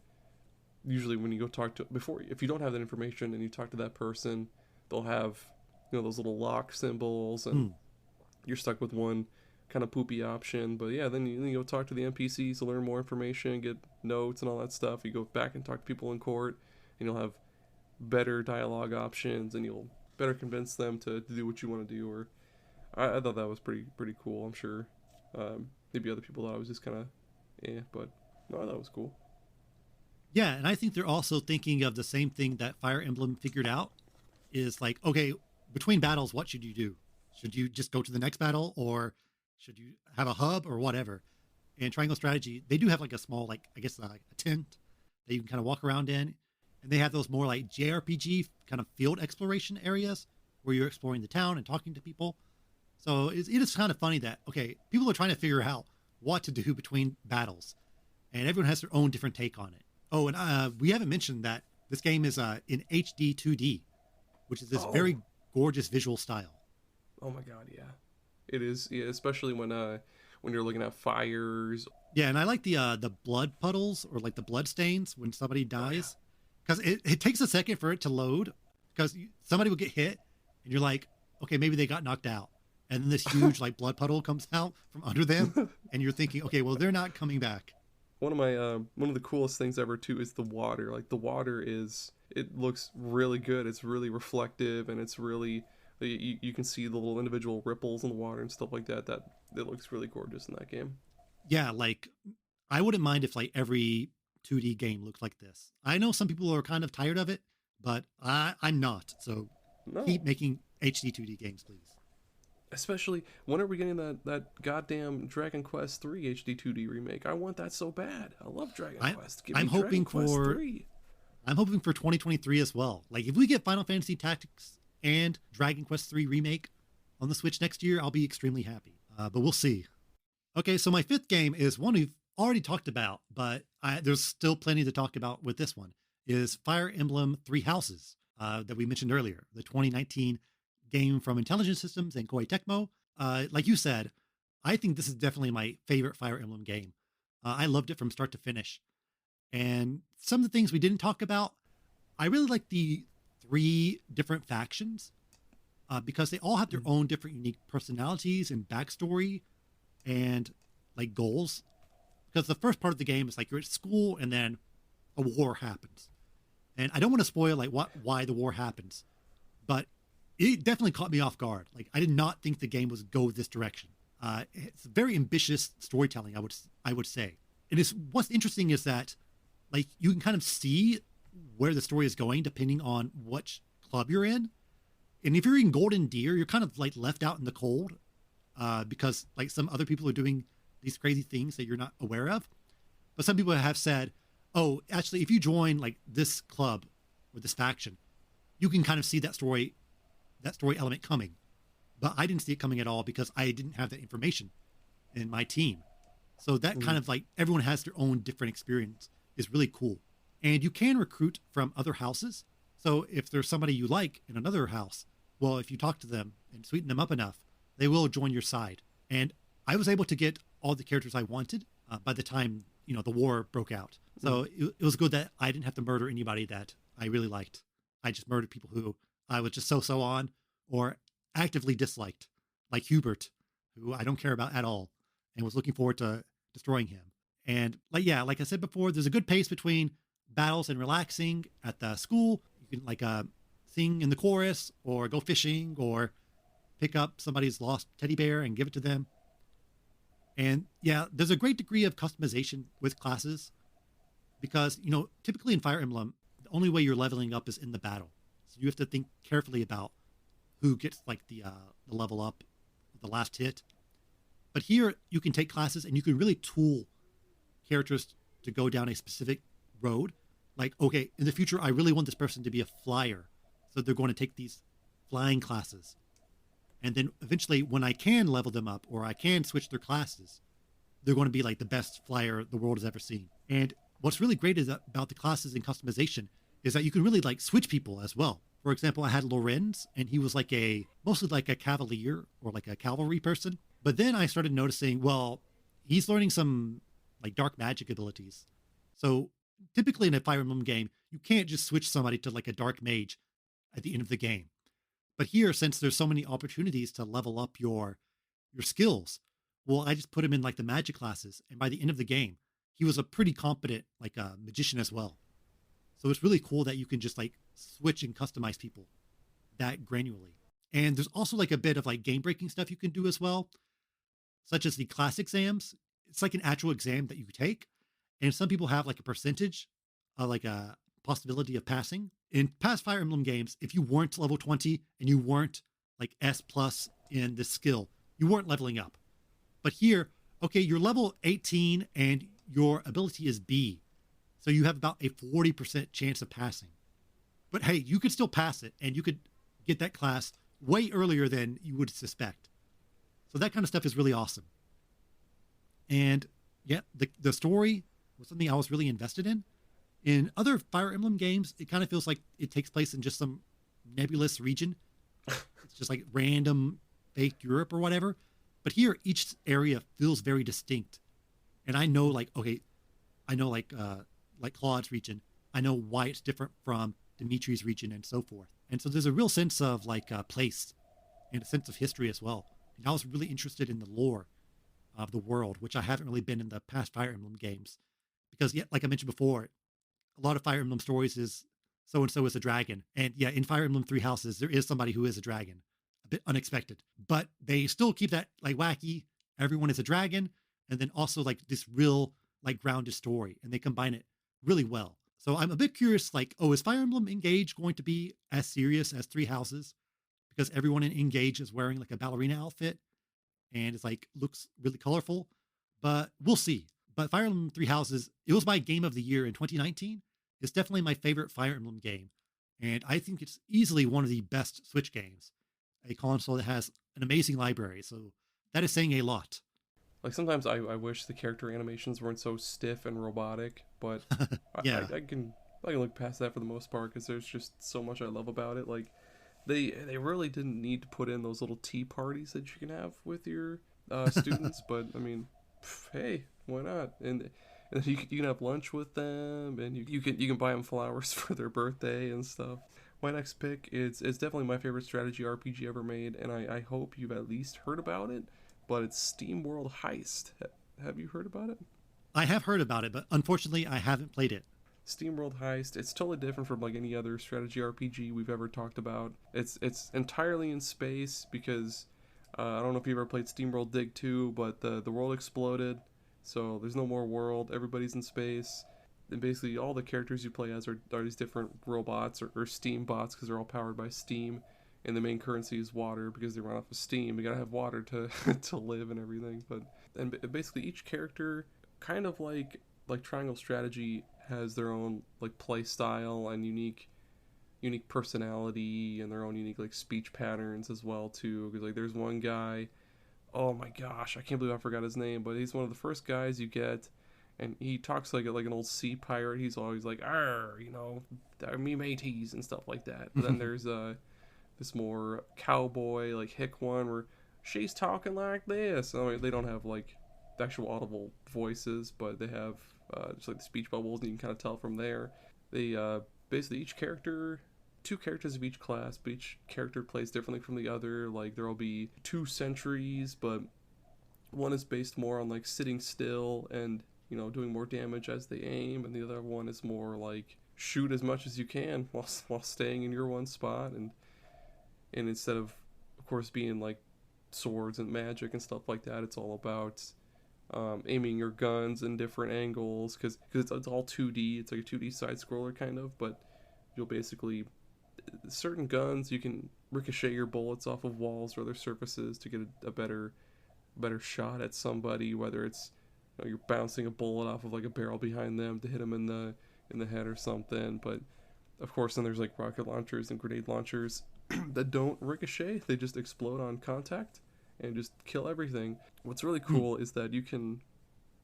usually when you go talk to before, if you don't have that information and you talk to that person, they'll have those little lock symbols, and you're stuck with one kind of poopy option. But yeah, then you go talk to the NPCs to learn more information, get notes and all that stuff. You go back and talk to people in court, and you'll have better dialogue options, and you'll better convince them to do what you want to do. Or I thought that was pretty cool. I'm sure maybe other people thought I was just kind of but no, I thought it was cool. Yeah, and I think they're also thinking of the same thing that Fire Emblem figured out is like, okay, between battles, what should you do? Should you just go to the next battle, or should you have a hub or whatever? And Triangle Strategy, they do have like a small, like, I guess like a tent that you can kind of walk around in. And they have those more like JRPG kind of field exploration areas where you're exploring the town and talking to people. So it is kind of funny that, okay, people are trying to figure out what to do between battles, and everyone has their own different take on it. Oh, and we haven't mentioned that this game is in HD 2D, which is this very gorgeous visual style. Oh my god, yeah, it is. Yeah, especially when you're looking at fires. Yeah, and I like the blood puddles or like the blood stains when somebody dies, because it takes a second for it to load, because somebody will get hit and you're like, okay, maybe they got knocked out. And then this huge like blood puddle comes out from under them, and you're thinking, okay, well, they're not coming back. One of the coolest things ever too is the water. Like the water it looks really good. It's really reflective, and it's really you can see the little individual ripples in the water and stuff like that. That it looks really gorgeous in that game. Yeah, like I wouldn't mind if like every 2D game looked like this. I know some people are kind of tired of it, but I'm not. So No, keep making HD 2D games, please. especially when are we getting that goddamn Dragon Quest 3 HD 2D remake? I want that so bad. I love Dragon Quest. Give me I'm hoping Dragon Quest 3. I'm hoping for 2023 as well. Like if we get Final Fantasy Tactics and Dragon Quest 3 remake on the Switch next year, I'll be extremely happy. But we'll see. Okay, so my fifth game is one we've already talked about, but there's still plenty to talk about with this one. Is Fire Emblem Three Houses that we mentioned earlier, the 2019 game from Intelligent Systems and Koei Tecmo. Like you said, I think this is definitely my favorite Fire Emblem game. I loved it from start to finish. And some of the things we didn't talk about, I really like the three different factions because they all have their own different unique personalities and backstory and like goals. Because the first part of the game is like you're at school and then a war happens. And I don't want to spoil like why the war happens, but it definitely caught me off guard. Like I did not think the game was go this direction. It's very ambitious storytelling, I would say. And what's interesting is that like you can kind of see where the story is going depending on which club you're in. And if you're in Golden Deer, you're kind of like left out in the cold because like some other people are doing these crazy things that you're not aware of. But some people have said, oh, actually, if you join like this club or this faction, you can kind of see that story element coming. But I didn't see it coming at all because I didn't have that information in my team. So that kind of like everyone has their own different experience is really cool. And you can recruit from other houses. So if there's somebody you like in another house, well, if you talk to them and sweeten them up enough, they will join your side. And I was able to get all the characters I wanted by the time, the war broke out. So it was good that I didn't have to murder anybody that I really liked. I just murdered people who I was just so on or actively disliked, like Hubert, who I don't care about at all and was looking forward to destroying him. And like I said before, there's a good pace between battles and relaxing at the school. You can sing in the chorus or go fishing or pick up somebody's lost teddy bear and give it to them. And yeah, there's a great degree of customization with classes because, typically in Fire Emblem, the only way you're leveling up is in the battle. So you have to think carefully about who gets like the level up, the last hit. But here you can take classes and you can really tool characters to go down a specific road. Like, okay, in the future, I really want this person to be a flyer. So they're going to take these flying classes. And then eventually, when I can level them up or I can switch their classes, they're going to be like the best flyer the world has ever seen. And what's really great is that about the classes and customization is that you can really like switch people as well. For example, I had Lorenz, and he was like mostly like a cavalier or like a cavalry person. But then I started noticing, well, he's learning some like dark magic abilities. So typically in a Fire Emblem game, you can't just switch somebody to like a dark mage at the end of the game. But here, since there's so many opportunities to level up your skills, well, I just put him in like the magic classes, and by the end of the game, he was a pretty competent like a magician as well. So it's really cool that you can just like switch and customize people that granularly. And there's also like a bit of like game breaking stuff you can do as well, such as the class exams. It's like an actual exam that you take, and some people have like a percentage, like a possibility of passing. In past Fire Emblem games, if you weren't level 20 and you weren't like S plus in this skill, you weren't leveling up. But here, okay, you're level 18 and your ability is B. So you have about a 40% chance of passing. But hey, you could still pass it, and you could get that class way earlier than you would suspect. So that kind of stuff is really awesome. And yeah, the story was something I was really invested in. In other Fire Emblem games, it kind of feels like it takes place in just some nebulous region. It's just like random fake Europe or whatever. But here, each area feels very distinct. And I know like Claude's region. I know why it's different from Dimitri's region and so forth. And so there's a real sense of like place and a sense of history as well. And I was really interested in the lore of the world, which I haven't really been in the past Fire Emblem games. Because yeah, like I mentioned before, a lot of Fire Emblem stories is so-and-so is a dragon. And yeah, in Fire Emblem Three Houses, there is somebody who is a dragon. A bit unexpected. But they still keep that like wacky, everyone is a dragon, and then also like this real like grounded story. And they combine it really well. So I'm a bit curious, like, oh, is Fire Emblem Engage going to be as serious as Three Houses? Because everyone in Engage is wearing like a ballerina outfit and it's like looks really colorful, but we'll see. But Fire Emblem Three Houses, it was my game of the year in 2019. It's definitely my favorite Fire Emblem game. And I think it's easily one of the best Switch games, a console that has an amazing library. So that is saying a lot. Like sometimes I wish the character animations weren't so stiff and robotic, but Yeah. I can look past that for the most part because there's just so much I love about it. Like they really didn't need to put in those little tea parties that you can have with your students, but I mean, hey, why not? And you can have lunch with them, and you can buy them flowers for their birthday and stuff. My next pick is definitely my favorite strategy RPG ever made, and I hope you've at least heard about it. But it's Steam World Heist. Have you heard about it? I have heard about it, but unfortunately I haven't played it. Steam World Heist, it's totally different from like any other strategy RPG we've ever talked about. It's entirely in space because I don't know if you ever played Steam World Dig 2, but the world exploded, so there's no more world. Everybody's in space. And basically all the characters you play as are these different robots or steam bots because they're all powered by steam. And the main currency is water because they run off of steam. You gotta have water to to live and everything. And basically each character, kind of like Triangle Strategy, has their own like play style and unique personality and their own unique like speech patterns as well too. Because like there's one guy, oh my gosh, I can't believe I forgot his name, but he's one of the first guys you get, and he talks like an old sea pirate. He's always like, "Arr, me mateys" and stuff like that. But then there's this more cowboy like hick one where she's talking like this. I mean, they don't have like the actual audible voices, but they have just like the speech bubbles, and you can kind of tell from there. They basically each character, two characters of each class, but each character plays differently from the other. Like there will be two sentries, but one is based more on like sitting still and doing more damage as they aim, and the other one is more like shoot as much as you can while staying in your one spot. And instead of course, being like swords and magic and stuff like that, it's all about aiming your guns in different angles because it's all 2D. It's like a 2D side scroller kind of, but you'll basically certain guns you can ricochet your bullets off of walls or other surfaces to get a better shot at somebody, whether it's you're bouncing a bullet off of like a barrel behind them to hit them in the head or something. But of course, then there's like rocket launchers and grenade launchers that don't ricochet; they just explode on contact and just kill everything. What's really cool is that you can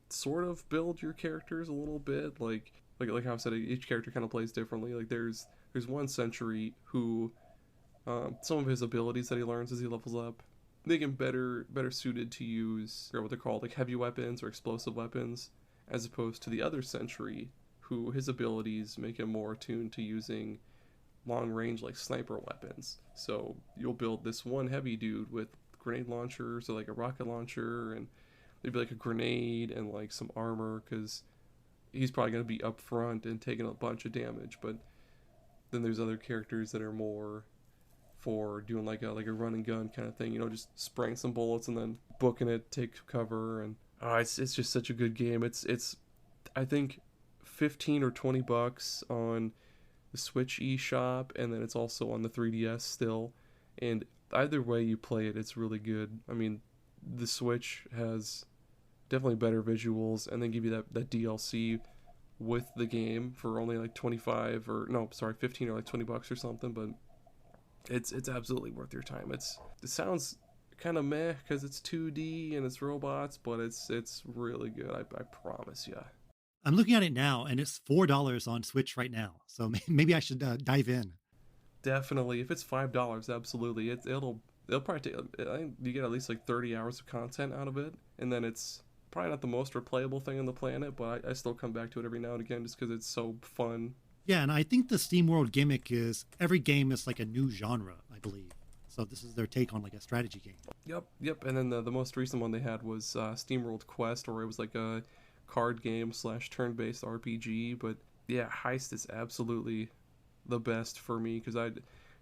sort of build your characters a little bit, like how I said, each character kind of plays differently. Like there's one sentry who some of his abilities that he learns as he levels up make him better suited to use what they're called, like heavy weapons or explosive weapons, as opposed to the other sentry who his abilities make him more attuned to using long range like sniper weapons. So you'll build this one heavy dude with grenade launchers or like a rocket launcher and maybe like a grenade and like some armor, because he's probably going to be up front and taking a bunch of damage. But then there's other characters that are more for doing like a run and gun kind of thing, just spraying some bullets and then booking it, take cover. And it's just such a good game. It's I think $15 or $20 on the Switch eShop, and then it's also on the 3DS still. And either way you play it, it's really good. I mean, the Switch has definitely better visuals, and then give you that DLC with the game for only like 15 or like $20 or something. But it's absolutely worth your time. It sounds kind of meh because it's 2D and it's robots, but it's really good. I promise you. I'm looking at it now, and it's $4 on Switch right now. So maybe I should dive in. Definitely, if it's $5, absolutely. It'll probably take. I think you get at least like 30 hours of content out of it, and then it's probably not the most replayable thing on the planet, but I still come back to it every now and again just because it's so fun. Yeah, and I think the SteamWorld gimmick is every game is like a new genre, I believe. So this is their take on like a strategy game. Yep. And then the most recent one they had was SteamWorld Quest, where it was like a card game / turn-based RPG. But yeah, Heist is absolutely the best for me because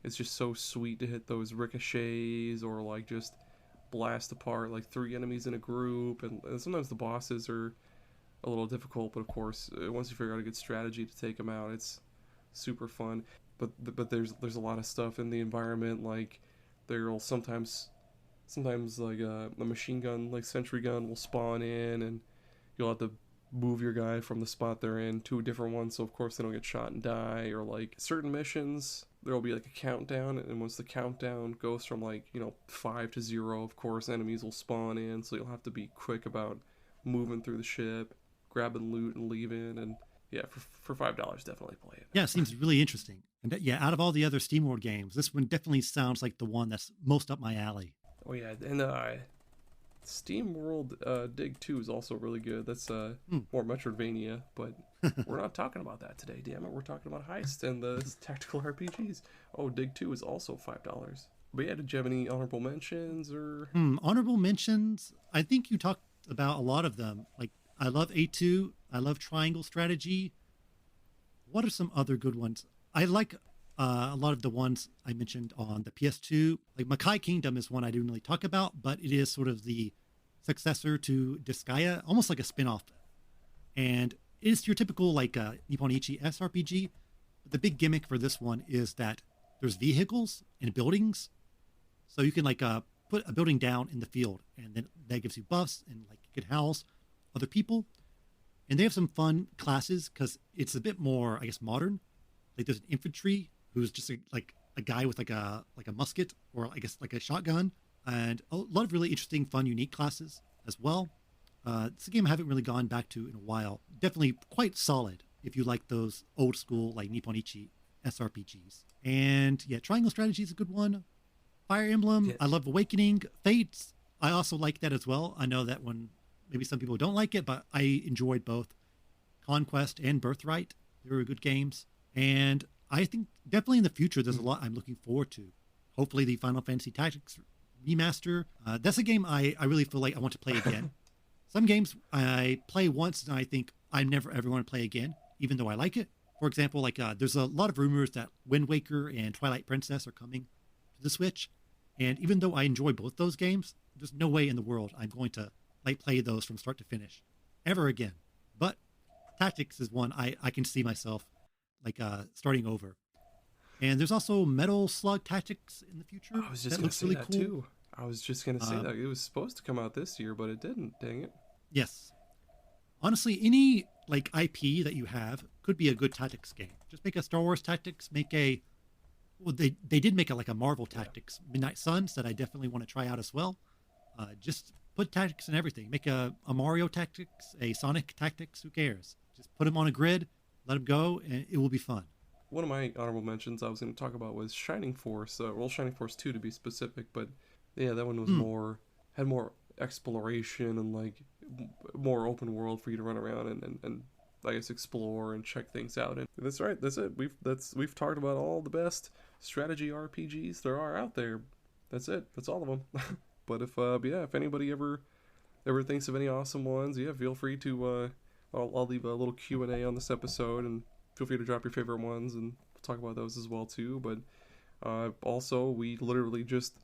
it's just so sweet to hit those ricochets or like just blast apart like 3 enemies in a group. And sometimes the bosses are a little difficult, but of course once you figure out a good strategy to take them out, it's super fun. But there's a lot of stuff in the environment, like there'll sometimes like a machine gun, like sentry gun, will spawn in, and you'll have to move your guy from the spot they're in to a different one, so of course they don't get shot and die. Or like certain missions, there will be like a countdown, and once the countdown goes from 5 to 0, of course enemies will spawn in, so you'll have to be quick about moving through the ship, grabbing loot and leaving. And yeah, for $5, definitely play it. Yeah, it seems really interesting. And yeah, out of all the other SteamWorld games, this one definitely sounds like the one that's most up my alley. Oh yeah, and SteamWorld Dig 2 is also really good. That's more Metroidvania, but we're not talking about that today, damn it. We're talking about Heist and the tactical RPGs. Oh, Dig 2 is also $5. But yeah, did you have any honorable mentions or? Honorable mentions? I think you talked about a lot of them. Like, I love A2. I love Triangle Strategy. What are some other good ones? I like a lot of the ones I mentioned on the PS2. Like Makai Kingdom is one I didn't really talk about, but it is sort of the successor to Disgaea, almost like a spin-off. And it's your typical like Nipponichi SRPG. But the big gimmick for this one is that there's vehicles and buildings. So you can like put a building down in the field, and then that gives you buffs, and like you can house other people. And they have some fun classes because it's a bit more, I guess, modern. Like there's an infantry who's just like a guy with like a musket, or I guess like a shotgun, and a lot of really interesting, fun, unique classes as well. It's a game I haven't really gone back to in a while. Definitely quite solid if you like those old school like Nipponichi SRPGs. And yeah, Triangle Strategy is a good one. Fire Emblem, yeah. I love Awakening. Fates, I also like that as well. I know that one, maybe some people don't like it, but I enjoyed both Conquest and Birthright. They were good games. And I think definitely in the future, there's a lot I'm looking forward to. Hopefully the Final Fantasy Tactics remaster. That's a game I really feel like I want to play again. Some games I play once and I think I never ever want to play again, even though I like it. For example, like there's a lot of rumors that Wind Waker and Twilight Princess are coming to the Switch. And even though I enjoy both those games, there's no way in the world I'm going to like play those from start to finish ever again. But Tactics is one I can see myself like starting over. And there's also Metal Slug Tactics in the future. I was just going to say that too. I was just going to say that. It was supposed to come out this year, but it didn't. Dang it. Yes. Honestly, any like IP that you have could be a good tactics game. Just make a Star Wars Tactics, well, they did make it like a Marvel Tactics Midnight Suns that I definitely want to try out as well. Just put tactics in everything. Make a Mario Tactics, a Sonic Tactics. Who cares? Just put them on a grid, let them go, and it will be fun. One of my honorable mentions I was going to talk about was Shining Force. Well, Shining Force 2 to be specific, but yeah, that one was had more exploration and like more open world for you to run around and I guess explore and check things out. And that's right. That's it. We've talked about all the best strategy RPGs there are out there. That's it. That's all of them. But if anybody ever thinks of any awesome ones, yeah, feel free to I'll leave a little Q&A on this episode, and feel free to drop your favorite ones and we'll talk about those as well too. But also, we literally just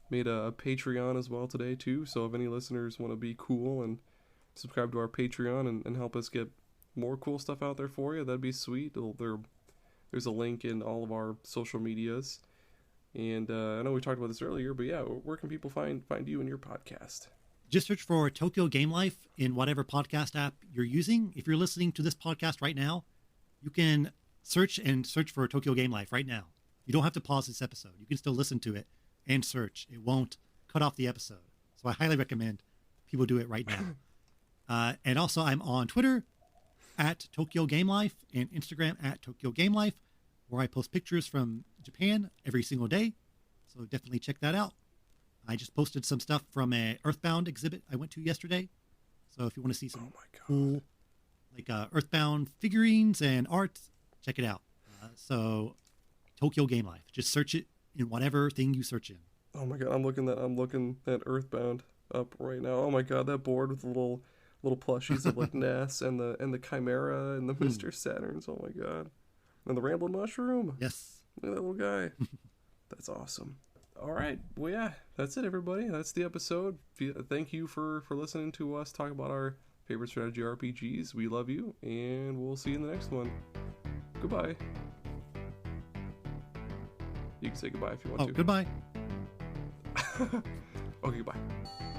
made a Patreon as well today too, so if any listeners want to be cool and subscribe to our Patreon and help us get more cool stuff out there for you, that'd be sweet. There's a link in all of our social medias, and I know we talked about this earlier, but yeah, where can people find you and your podcast? Just search for Tokyo Game Life in whatever podcast app you're using. If you're listening to this podcast right now, you can search for Tokyo Game Life right now. You don't have to pause this episode. You can still listen to it and search. It won't cut off the episode. So I highly recommend people do it right now. And also, I'm on Twitter at Tokyo Game Life and Instagram at Tokyo Game Life, where I post pictures from Japan every single day. So definitely check that out. I just posted some stuff from a Earthbound exhibit I went to yesterday. So if you want to see some cool Earthbound figurines and art, check it out. So Tokyo Game Life. Just search it in whatever thing you search in. Oh my god, I'm looking at Earthbound up right now. Oh my god, that board with the little plushies of like Ness and the Chimera and the Mr. Saturns. Oh my god. And the Ramblin' Mushroom. Yes. Look at that little guy. That's awesome. All right. Well, yeah, that's it, everybody. That's the episode. Thank you for listening to us talk about our favorite strategy RPGs. We love you, and we'll see you in the next one. Goodbye. You can say goodbye if you want to. Goodbye. Okay, goodbye.